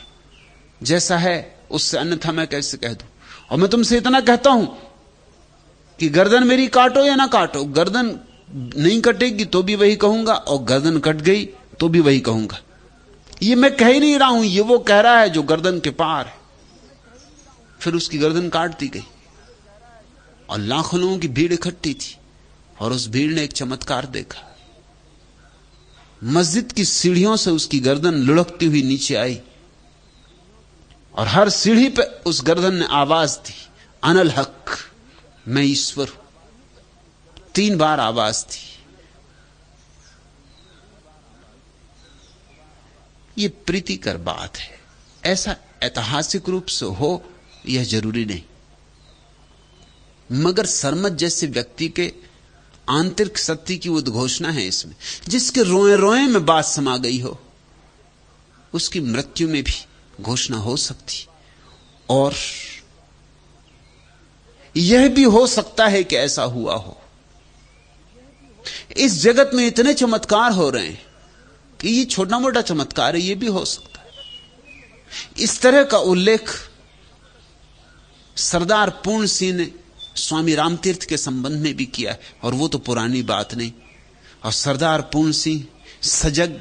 जैसा है उससे अन्यथा मैं कैसे कह दूं। और मैं तुमसे इतना कहता हूं कि गर्दन मेरी काटो या ना काटो, गर्दन नहीं कटेगी तो भी वही कहूंगा, और गर्दन कट गई तो भी वही कहूंगा। ये मैं कह ही नहीं रहा हूं, ये वो कह रहा है जो गर्दन के पार है। फिर उसकी गर्दन काट दी गई और लाखों लोगों की भीड़ इकट्ठी थी, और उस भीड़ ने एक चमत्कार देखा। मस्जिद की सीढ़ियों से उसकी गर्दन लुढ़कती हुई नीचे आई, और हर सीढ़ी पे उस गर्दन ने आवाज दी, अनल हक, मैं ईश्वर हूं। 3 बार आवाज थी। यह प्रीतिकर बात है। ऐसा ऐतिहासिक रूप से हो यह जरूरी नहीं, मगर सरमत जैसे व्यक्ति के आंतरिक सत्य की उद्घोषणा है इसमें, जिसके रोए रोए में बात समा गई हो, उसकी मृत्यु में भी घोषणा हो सकती। और यह भी हो सकता है कि ऐसा हुआ हो। इस जगत में इतने चमत्कार हो रहे हैं कि ये छोटा मोटा चमत्कार है, यह भी हो सकता है। इस तरह का उल्लेख सरदार पूर्ण सिंह ने स्वामी रामतीर्थ के संबंध में भी किया है, और वो तो पुरानी बात नहीं। और सरदार पूर्ण सिंह सजग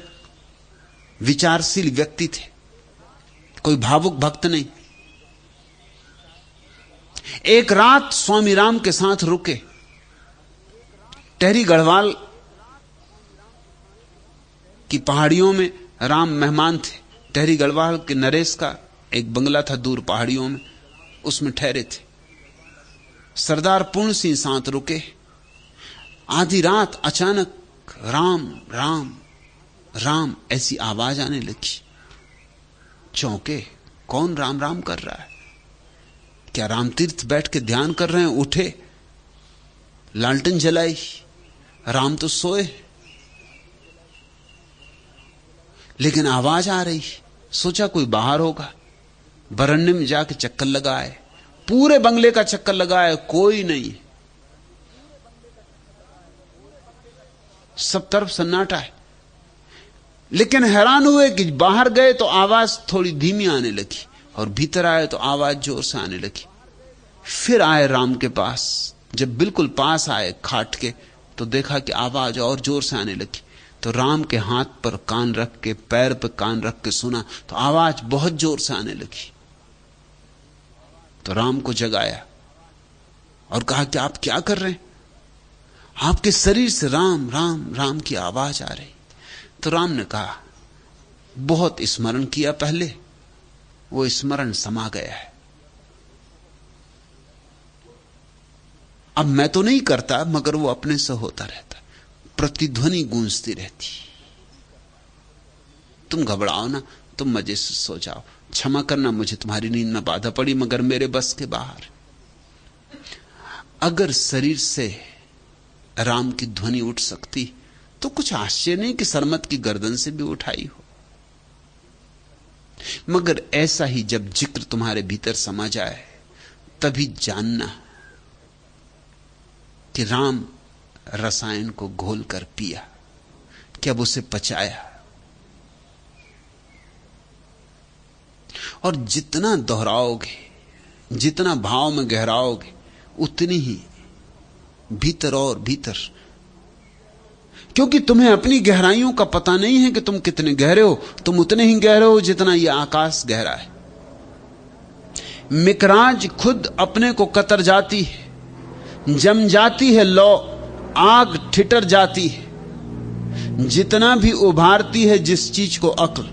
विचारशील व्यक्ति थे, कोई भावुक भक्त नहीं। एक रात स्वामी राम के साथ रुके। टेहरी गढ़वाल की पहाड़ियों में राम मेहमान थे, टहरी गढ़वाल के नरेश का एक बंगला था दूर पहाड़ियों में, उसमें ठहरे थे। सरदार पूर्ण सिंह साथ रुके। आधी रात अचानक राम राम राम ऐसी आवाज आने लगी। चौंके, कौन राम राम कर रहा है? क्या रामतीर्थ बैठ के ध्यान कर रहे हैं? उठे, लालटेन जलाई, राम तो सोए, लेकिन आवाज आ रही। सोचा कोई बाहर होगा। बरन्ने में जाके चक्कर लगाए, पूरे बंगले का चक्कर लगाए, कोई नहीं, सब तरफ सन्नाटा है। लेकिन हैरान हुए कि बाहर गए तो आवाज थोड़ी धीमी आने लगी, और भीतर आए तो आवाज जोर से आने लगी। फिर आए राम के पास। जब बिल्कुल पास आए खाट के, तो देखा कि आवाज और जोर से आने लगी। तो राम के हाथ पर कान रख के, पैर पर कान रख के सुना तो आवाज बहुत जोर से आने लगी। तो राम को जगाया और कहा कि आप क्या कर रहे हैं? आपके शरीर से राम राम राम की आवाज आ रही। तो राम ने कहा, बहुत स्मरण किया पहले, वो स्मरण समा गया है। अब मैं तो नहीं करता, मगर वो अपने से होता रहता, प्रतिध्वनि गूंजती रहती। तुम घबराओ ना, तुम मजे से सो जाओ। क्षमा करना, मुझे तुम्हारी नींद में बाधा पड़ी, मगर मेरे बस के बाहर। अगर शरीर से राम की ध्वनि उठ सकती तो कुछ आश्चर्य नहीं कि सरमत की गर्दन से भी उठाई हो। मगर ऐसा ही जब जिक्र तुम्हारे भीतर समा जाए, तभी जानना कि राम रसायन को घोल कर पिया, कि अब उसे पचाया। और जितना दोहराओगे, जितना भाव में गहराओगे, उतनी ही भीतर और भीतर, क्योंकि तुम्हें अपनी गहराइयों का पता नहीं है कि तुम कितने गहरे हो। तुम उतने ही गहरे हो जितना यह आकाश गहरा है। मिकराज खुद अपने को कतर जाती है, जम जाती है लो आग ठिठर जाती है। जितना भी उभारती है जिस चीज को अक्ल,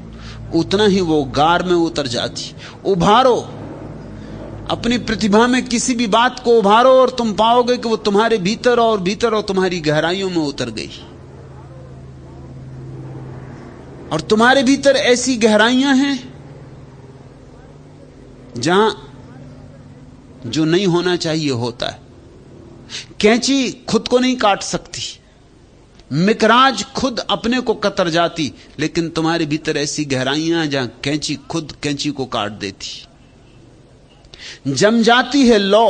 उतना ही वो गार में उतर जाती। उभारो अपनी प्रतिभा में किसी भी बात को, उभारो और तुम पाओगे कि वो तुम्हारे भीतर और भीतर और तुम्हारी गहराइयों में उतर गई। और तुम्हारे भीतर ऐसी गहराइयां हैं जहां जो नहीं होना चाहिए होता है। कैंची खुद को नहीं काट सकती, मिकराज खुद अपने को कतर जाती, लेकिन तुम्हारे भीतर ऐसी गहराइयां जहां कैंची खुद कैंची को काट देती। जम जाती है लौ।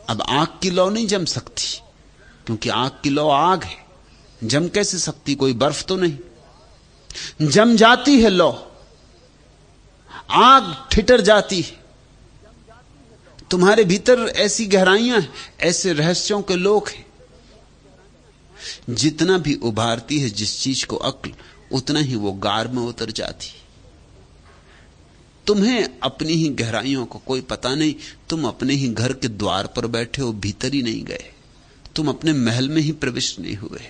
अब आग की लौ नहीं जम सकती, क्योंकि आग की लौ आग है, जम कैसे सकती? कोई बर्फ तो नहीं। जम जाती है लौ, आग ठिठर जाती है। तुम्हारे भीतर ऐसी गहराइयां हैं, ऐसे रहस्यों के लोक हैं। जितना भी उभारती है जिस चीज को अक्ल, उतना ही वो गार में उतर जाती। तुम्हें अपनी ही गहराइयों को कोई पता नहीं। तुम अपने ही घर के द्वार पर बैठे हो, भीतर ही नहीं गए। तुम अपने महल में ही प्रविष्ट नहीं हुए।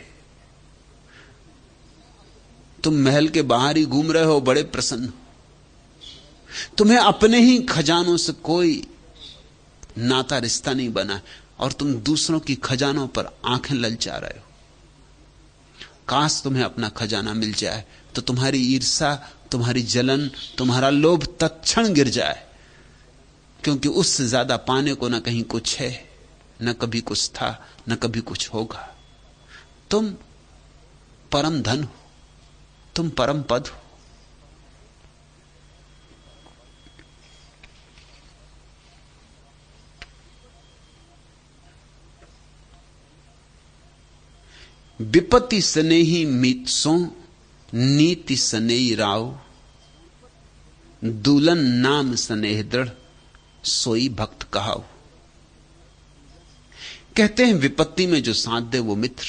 तुम महल के बाहर ही घूम रहे हो, बड़े प्रसन्न हो। तुम्हें अपने ही खजानों से कोई नाता रिश्ता नहीं बना, और तुम दूसरों की खजानों पर आंखें ललचा रहे हो। काश तुम्हें अपना खजाना मिल जाए तो तुम्हारी ईर्ष्या, तुम्हारी जलन, तुम्हारा लोभ तत्क्षण गिर जाए, क्योंकि उससे ज्यादा पाने को न कहीं कुछ है, न कभी कुछ था, न कभी कुछ होगा। तुम परम धन हो, तुम परम पद हो। विपत्ति स्नेही मीत सो नीति स्नेही राव, दूलन नाम स्नेह दृढ़ सोई भक्त कहाऊ। कहते हैं विपत्ति में जो साथ दे वो मित्र,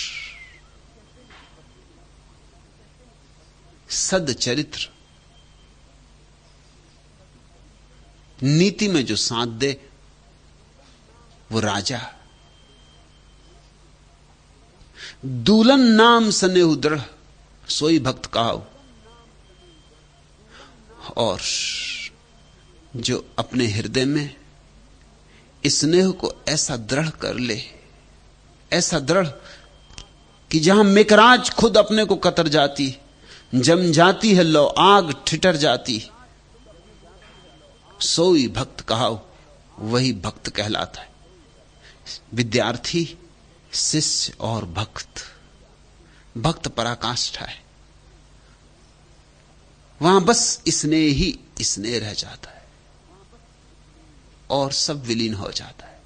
सदचरित्र। नीति में जो साथ दे वो राजा। दूलन नाम स्नेह दृढ़ सोई भक्त कहाऊ। और जो अपने हृदय में स्नेह को ऐसा दृढ़ कर ले, ऐसा दृढ़ कि जहां मिकराज खुद अपने को कतर जाती, जम जाती है लो आग ठिठर जाती, सोई भक्त कहाओ, वही भक्त कहलाता है। विद्यार्थी, शिष्य और भक्त, भक्त पराकाष्ठा है। वहां बस स्नेह ही स्नेह रह जाता है और सब विलीन हो जाता है।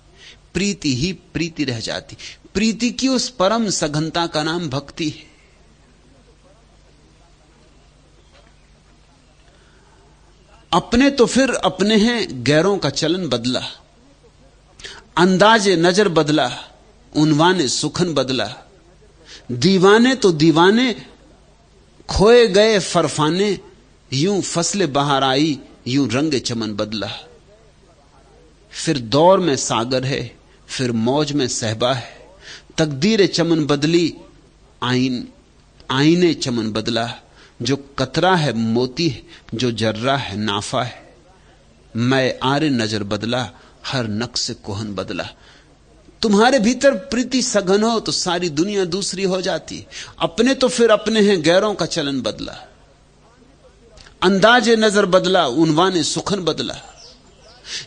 प्रीति ही प्रीति रह जाती। प्रीति की उस परम सघनता का नाम भक्ति है। अपने तो फिर अपने हैं, गैरों का चलन बदला, अंदाजे नजर बदला, उनवाने सुखन बदला। दीवाने तो दीवाने, खोए गए फरफाने, यूं फसले बहार आई, यूं रंग चमन बदला। फिर दौर में सागर है, फिर मौज में सहबा है, तकदीर चमन बदली, आईने चमन बदला। जो कतरा है मोती है, जो जर्रा है नाफा है। मैं आरे नजर बदला, हर नक्श कोहन बदला। तुम्हारे भीतर प्रीति सघन हो तो सारी दुनिया दूसरी हो जाती। अपने तो फिर अपने हैं, गैरों का चलन बदला, अंदाजे नजर बदला, उनवाने सुखन बदला।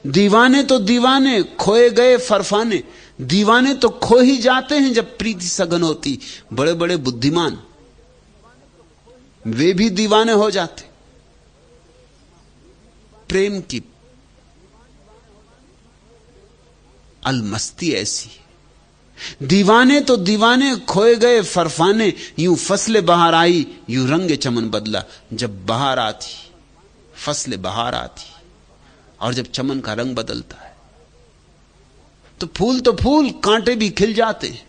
दीवाने तो दीवाने, खोए गए फरफाने। दीवाने तो खो ही जाते हैं जब प्रीति सघन होती। बड़े बड़े बुद्धिमान वे भी दीवाने हो जाते। प्रेम की अलमस्ती ऐसी। दीवाने तो दीवाने, खोए गए फरफाने, यूं फसले बहार आई, यूं रंग चमन बदला। जब बहार आती, फसले बहार आती और जब चमन का रंग बदलता है तो फूल कांटे भी खिल जाते हैं।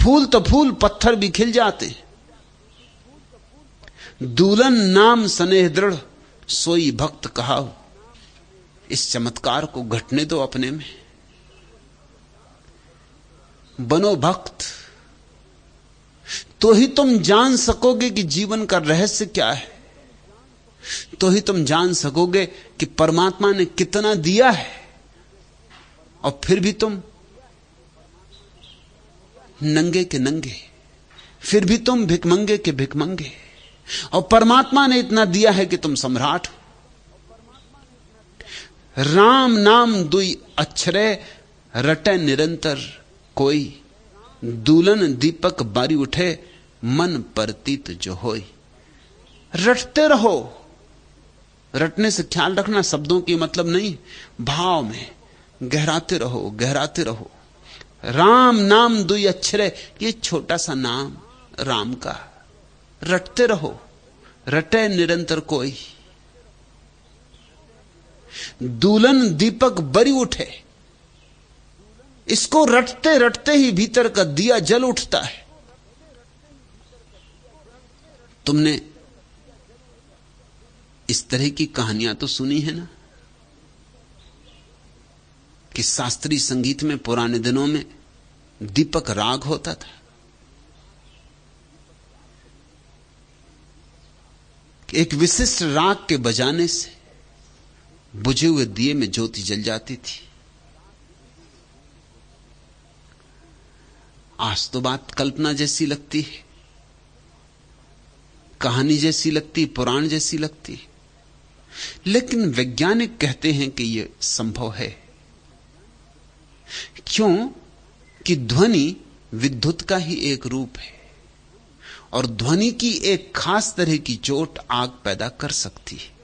फूल पत्थर भी खिल जाते हैं। दूल्हन नाम स्नेह दृढ़, सोई भक्त कहाओ। इस चमत्कार को घटने दो अपने में। बनो भक्त, तो ही तुम जान सकोगे कि जीवन का रहस्य क्या है। तो ही तुम जान सकोगे कि परमात्मा ने कितना दिया है और फिर भी तुम नंगे के नंगे, फिर भी तुम भिकमंगे के भिकमंगे। और परमात्मा ने इतना दिया है कि तुम सम्राट हो। राम नाम दुई अक्षरे, रटे निरंतर कोई। दूलन दीपक बारी उठे, मन परतीत जो होई। रटते रहो। रटने से ख्याल रखना शब्दों की मतलब नहीं, भाव में गहराते रहो, गहराते रहो। राम नाम दुई अक्षरे, ये छोटा सा नाम राम का। रटते रहो, रटे निरंतर कोई। दूलन दीपक बरी उठे, इसको रटते रटते ही भीतर का दिया जल उठता है। तुमने इस तरह की कहानियां तो सुनी है ना कि शास्त्रीय संगीत में पुराने दिनों में दीपक राग होता था। एक विशिष्ट राग के बजाने से बुझे हुए दिए में ज्योति जल जाती थी। आज तो बात कल्पना जैसी लगती है, कहानी जैसी लगती, पुराण जैसी लगती, लेकिन वैज्ञानिक कहते हैं कि यह संभव है। क्यों कि ध्वनि विद्युत का ही एक रूप है और ध्वनि की एक खास तरह की चोट आग पैदा कर सकती है।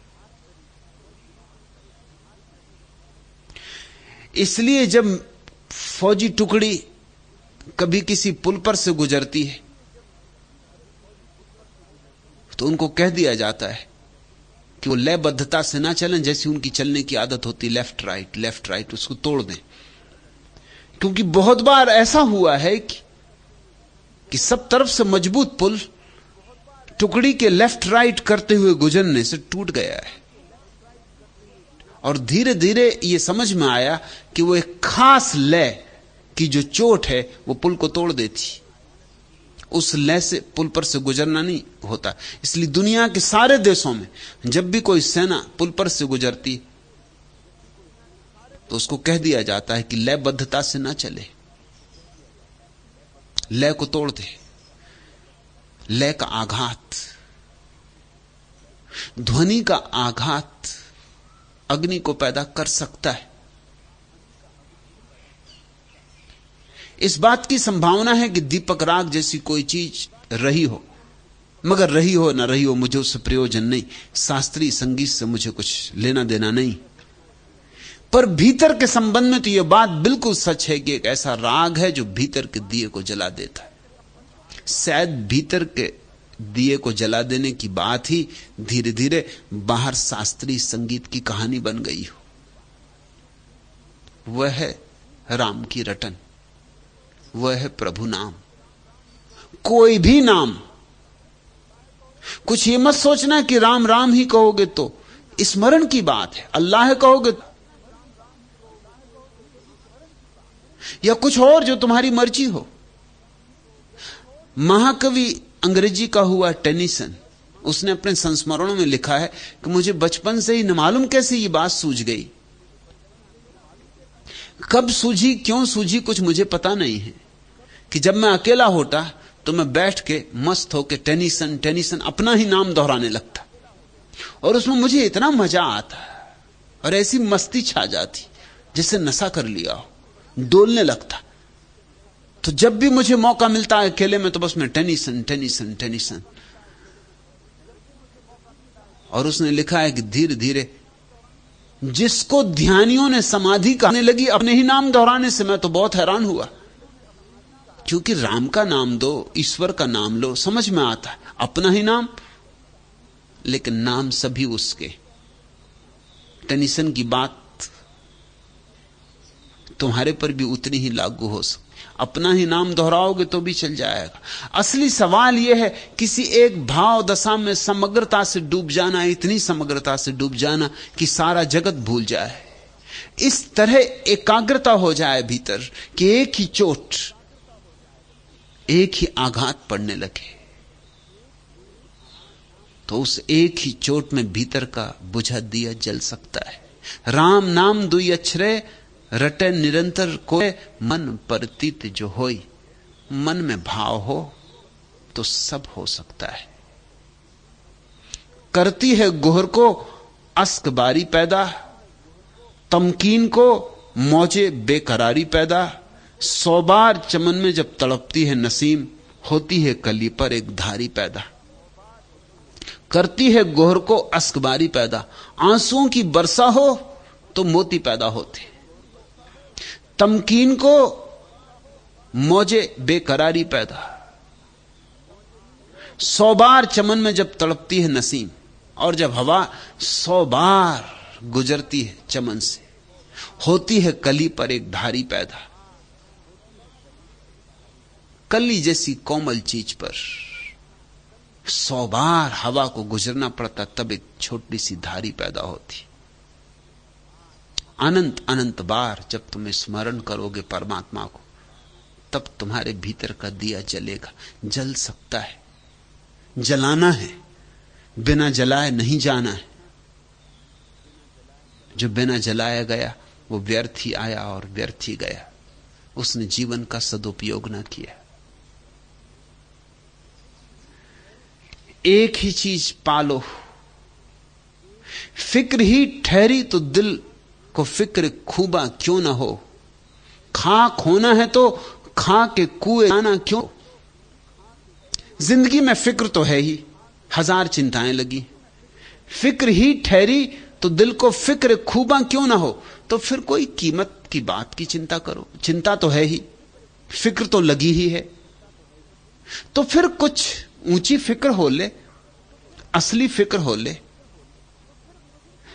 इसलिए जब फौजी टुकड़ी कभी किसी पुल पर से गुजरती है तो उनको कह दिया जाता है कि वो लयबद्धता से ना चलें, जैसी उनकी चलने की आदत होती, लेफ्ट राइट, उसको तोड़ दें। क्योंकि बहुत बार ऐसा हुआ है कि सब तरफ से मजबूत पुल टुकड़ी के लेफ्ट राइट करते हुए गुजरने से टूट गया है और धीरे धीरे यह समझ में आया कि वो एक खास लय की जो चोट है वो पुल को तोड़ देती। उस लय से पुल पर से गुजरना नहीं होता। इसलिए दुनिया के सारे देशों में जब भी कोई सेना पुल पर से गुजरती तो उसको कह दिया जाता है कि लयबद्धता से ना चले, लय को तोड़ दे। लय का आघात, ध्वनि का आघात अग्नि को पैदा कर सकता है। इस बात की संभावना है कि दीपक राग जैसी कोई चीज रही हो, मगर रही हो ना रही हो मुझे उससे प्रयोजन नहीं, शास्त्रीय संगीत से मुझे कुछ लेना देना नहीं। पर भीतर के संबंध में तो यह बात बिल्कुल सच है कि एक ऐसा राग है जो भीतर के दिए को जला देता है। शायद भीतर के दिए को जला देने की बात ही धीरे धीरे बाहर शास्त्रीय संगीत की कहानी बन गई हो। वह है राम की रटन, वह है प्रभु नाम। कोई भी नाम, कुछ ये मत सोचना कि राम राम ही कहोगे तो स्मरण की बात है, अल्लाह कहोगे या कुछ और जो तुम्हारी मर्जी हो। महाकवि अंग्रेजी का हुआ टेनिसन, उसने अपने संस्मरणों में लिखा है कि मुझे बचपन से ही न मालूम कैसे ये बात सूझ गई, कब सूझी क्यों सूझी कुछ मुझे पता नहीं है, कि जब मैं अकेला होता तो मैं बैठ के मस्त होके टेनिसन टेनिसन अपना ही नाम दोहराने लगता, और उसमें मुझे इतना मजा आता और ऐसी मस्ती छा जाती जिसे नशा कर लिया हो, डोलने लगता। तो जब भी मुझे मौका मिलता है अकेले में तो बस मैं टेनिसन टेनिसन टेनिसन। और उसने लिखा है कि धीरे धीरे जिसको ध्यानियों ने समाधि कहने लगी अपने ही नाम दोहराने से, मैं तो बहुत हैरान हुआ। क्योंकि राम का नाम दो, ईश्वर का नाम लो, समझ में आता है अपना ही नाम, लेकिन नाम सभी उसके। टेनिसन की बात तुम्हारे पर भी उतनी ही लागू हो सकती, अपना ही नाम दोहराओगे तो भी चल जाएगा। असली सवाल यह है किसी एक भाव दशा में समग्रता से डूब जाना, इतनी समग्रता से डूब जाना कि सारा जगत भूल जाए, इस तरह एकाग्रता हो जाए भीतर कि एक ही चोट, एक ही आघात पड़ने लगे, तो उस एक ही चोट में भीतर का बुझा दिया जल सकता है। राम नाम दुई अक्षरे रटे निरंतर कोय, मन परतीत जो होई। मन में भाव हो तो सब हो सकता है। करती है गोहर को अस्कबारी पैदा, तमकीन को मौजे बेकरारी पैदा। 100 बार चमन में जब तड़पती है नसीम, होती है कली पर एक धारी पैदा। करती है गोहर को अस्कबारी पैदा, आंसुओं की वर्षा हो तो मोती पैदा होते। तमकीन को मौजे बेकरारी पैदा। 100 बार चमन में जब तड़पती है नसीम, और जब हवा 100 बार गुजरती है चमन से, होती है कली पर एक धारी पैदा। कली जैसी कोमल चीज पर 100 बार हवा को गुजरना पड़ता, तब एक छोटी सी धारी पैदा होती। अनंत अनंत बार जब तुम स्मरण करोगे परमात्मा को, तब तुम्हारे भीतर का दिया जलेगा। जल सकता है, जलाना है, बिना जलाए नहीं जाना है। जो बिना जलाया गया वो व्यर्थ ही आया और व्यर्थ ही गया, उसने जीवन का सदुपयोग ना किया। एक ही चीज पालो, फिक्र ही ठहरी तो दिल को फिक्र खूबा क्यों ना हो। खाक होना है तो खा के कुएं जाना क्यों। जिंदगी में फिक्र तो है ही, 1000 चिंताएं लगी, फिक्र ही ठहरी तो दिल को फिक्र खूबा क्यों ना हो। तो फिर कोई कीमत की बात की चिंता करो, चिंता तो है ही, फिक्र तो लगी ही है, तो फिर कुछ ऊंची फिक्र हो ले, असली फिक्र हो ले।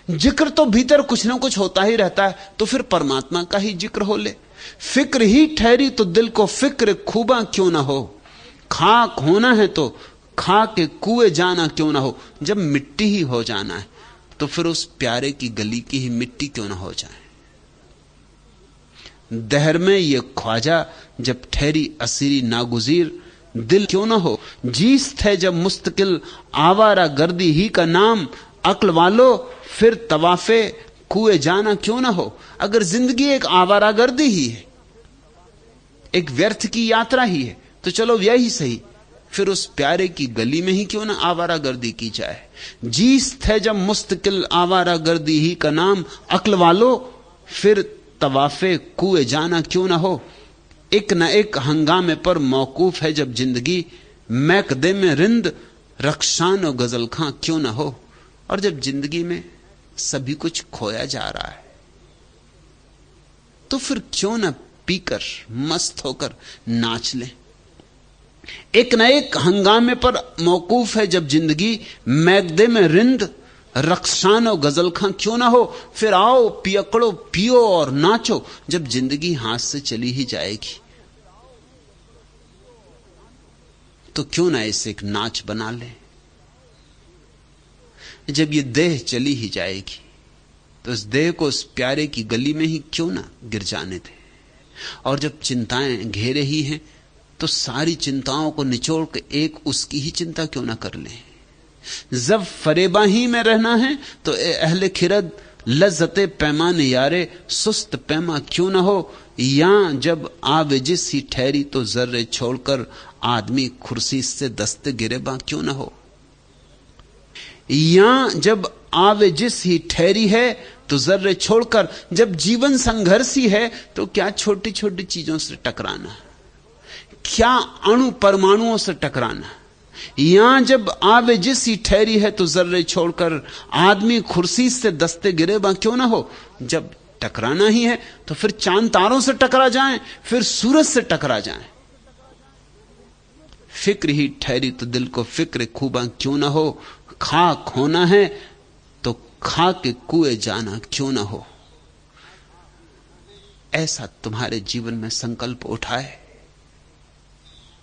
जिक्र तो भीतर कुछ ना कुछ होता ही रहता है, तो फिर परमात्मा का ही जिक्र हो ले। फिक्र ही ठहरी तो दिल को फिक्र खूबा क्यों ना हो। खाक होना है तो खा के कुएं जाना क्यों ना हो। जब मिट्टी ही हो जाना है तो फिर उस प्यारे की गली की ही मिट्टी क्यों ना हो जाए। दहर में ये ख्वाजा जब ठहरी असीरी नागुजीर, दिल क्यों ना हो। जीस थे जब मुस्तकिल आवारा गर्दी ही का नाम, अक्ल वालो फिर तवाफे कुए जाना क्यों ना हो। अगर जिंदगी एक आवारा गर्दी ही है, एक व्यर्थ की यात्रा ही है, तो चलो यही सही, फिर उस प्यारे की गली में ही क्यों ना आवारा गर्दी की जाए। जीस थे जब मुस्तकिल आवारा गर्दी ही का नाम, अक्ल वालो फिर तवाफे कुए जाना क्यों ना हो। एक न एक हंगामे पर मौकूफ है जब जिंदगी, मैकदे में रिंद रक्षान और गजल खां क्यों ना हो। और जब जिंदगी में सभी कुछ खोया जा रहा है, तो फिर क्यों ना पीकर मस्त होकर नाच लें। एक न एक हंगामे पर मौकूफ है जब जिंदगी, मैकदे में रिंद रक्षान और गजल खां क्यों ना हो। फिर आओ पियकड़ो पियो और नाचो, जब जिंदगी हाथ से चली ही जाएगी तो क्यों ना इसे एक नाच बना ले। जब ये देह चली ही जाएगी तो इस देह को उस प्यारे की गली में ही क्यों ना गिर जाने दे। और जब चिंताएं घेरे ही हैं तो सारी चिंताओं को निचोड़ के एक उसकी ही चिंता क्यों ना कर लें। जब फरेबा ही में रहना है तो अहले खिरद लज्जते पैमाने यारे, सुस्त पैमा क्यों ना हो। या जब आवेजिस ही ठहरी तो जर्रे छोड़कर, आदमी खुर्सी से दस्ते गिरेबा क्यों ना हो। या जब आवेजिस ही ठहरी है तो जर्रे छोड़कर, जब जीवन संघर्षी है तो क्या छोटी छोटी चीजों से टकराना, क्या अणु परमाणुओं से टकराना। यहां जब आवेजिस ही ठहरी है तो जर्रे छोड़कर, आदमी खुर्सी से दस्ते गिरेबा क्यों ना हो। जब टकराना ही है तो फिर चांद तारों से टकरा जाएं, फिर सूरज से टकरा जाएं। फिक्र ही ठहरी तो दिल को फिक्र खूबा क्यों ना हो। खाक होना है तो खा के कुएं जाना क्यों ना हो। ऐसा तुम्हारे जीवन में संकल्प उठाए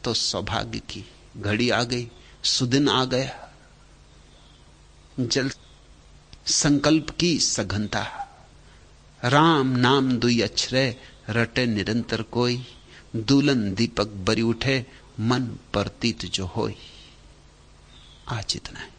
तो सौभाग्य की घड़ी आ गई, सुदिन आ गया। जल संकल्प की सघनता, राम नाम दुई अक्षरे रटे निरंतर कोई, दुल्हन दीपक बरी उठे मन परतीत जो होई। आज इतना है।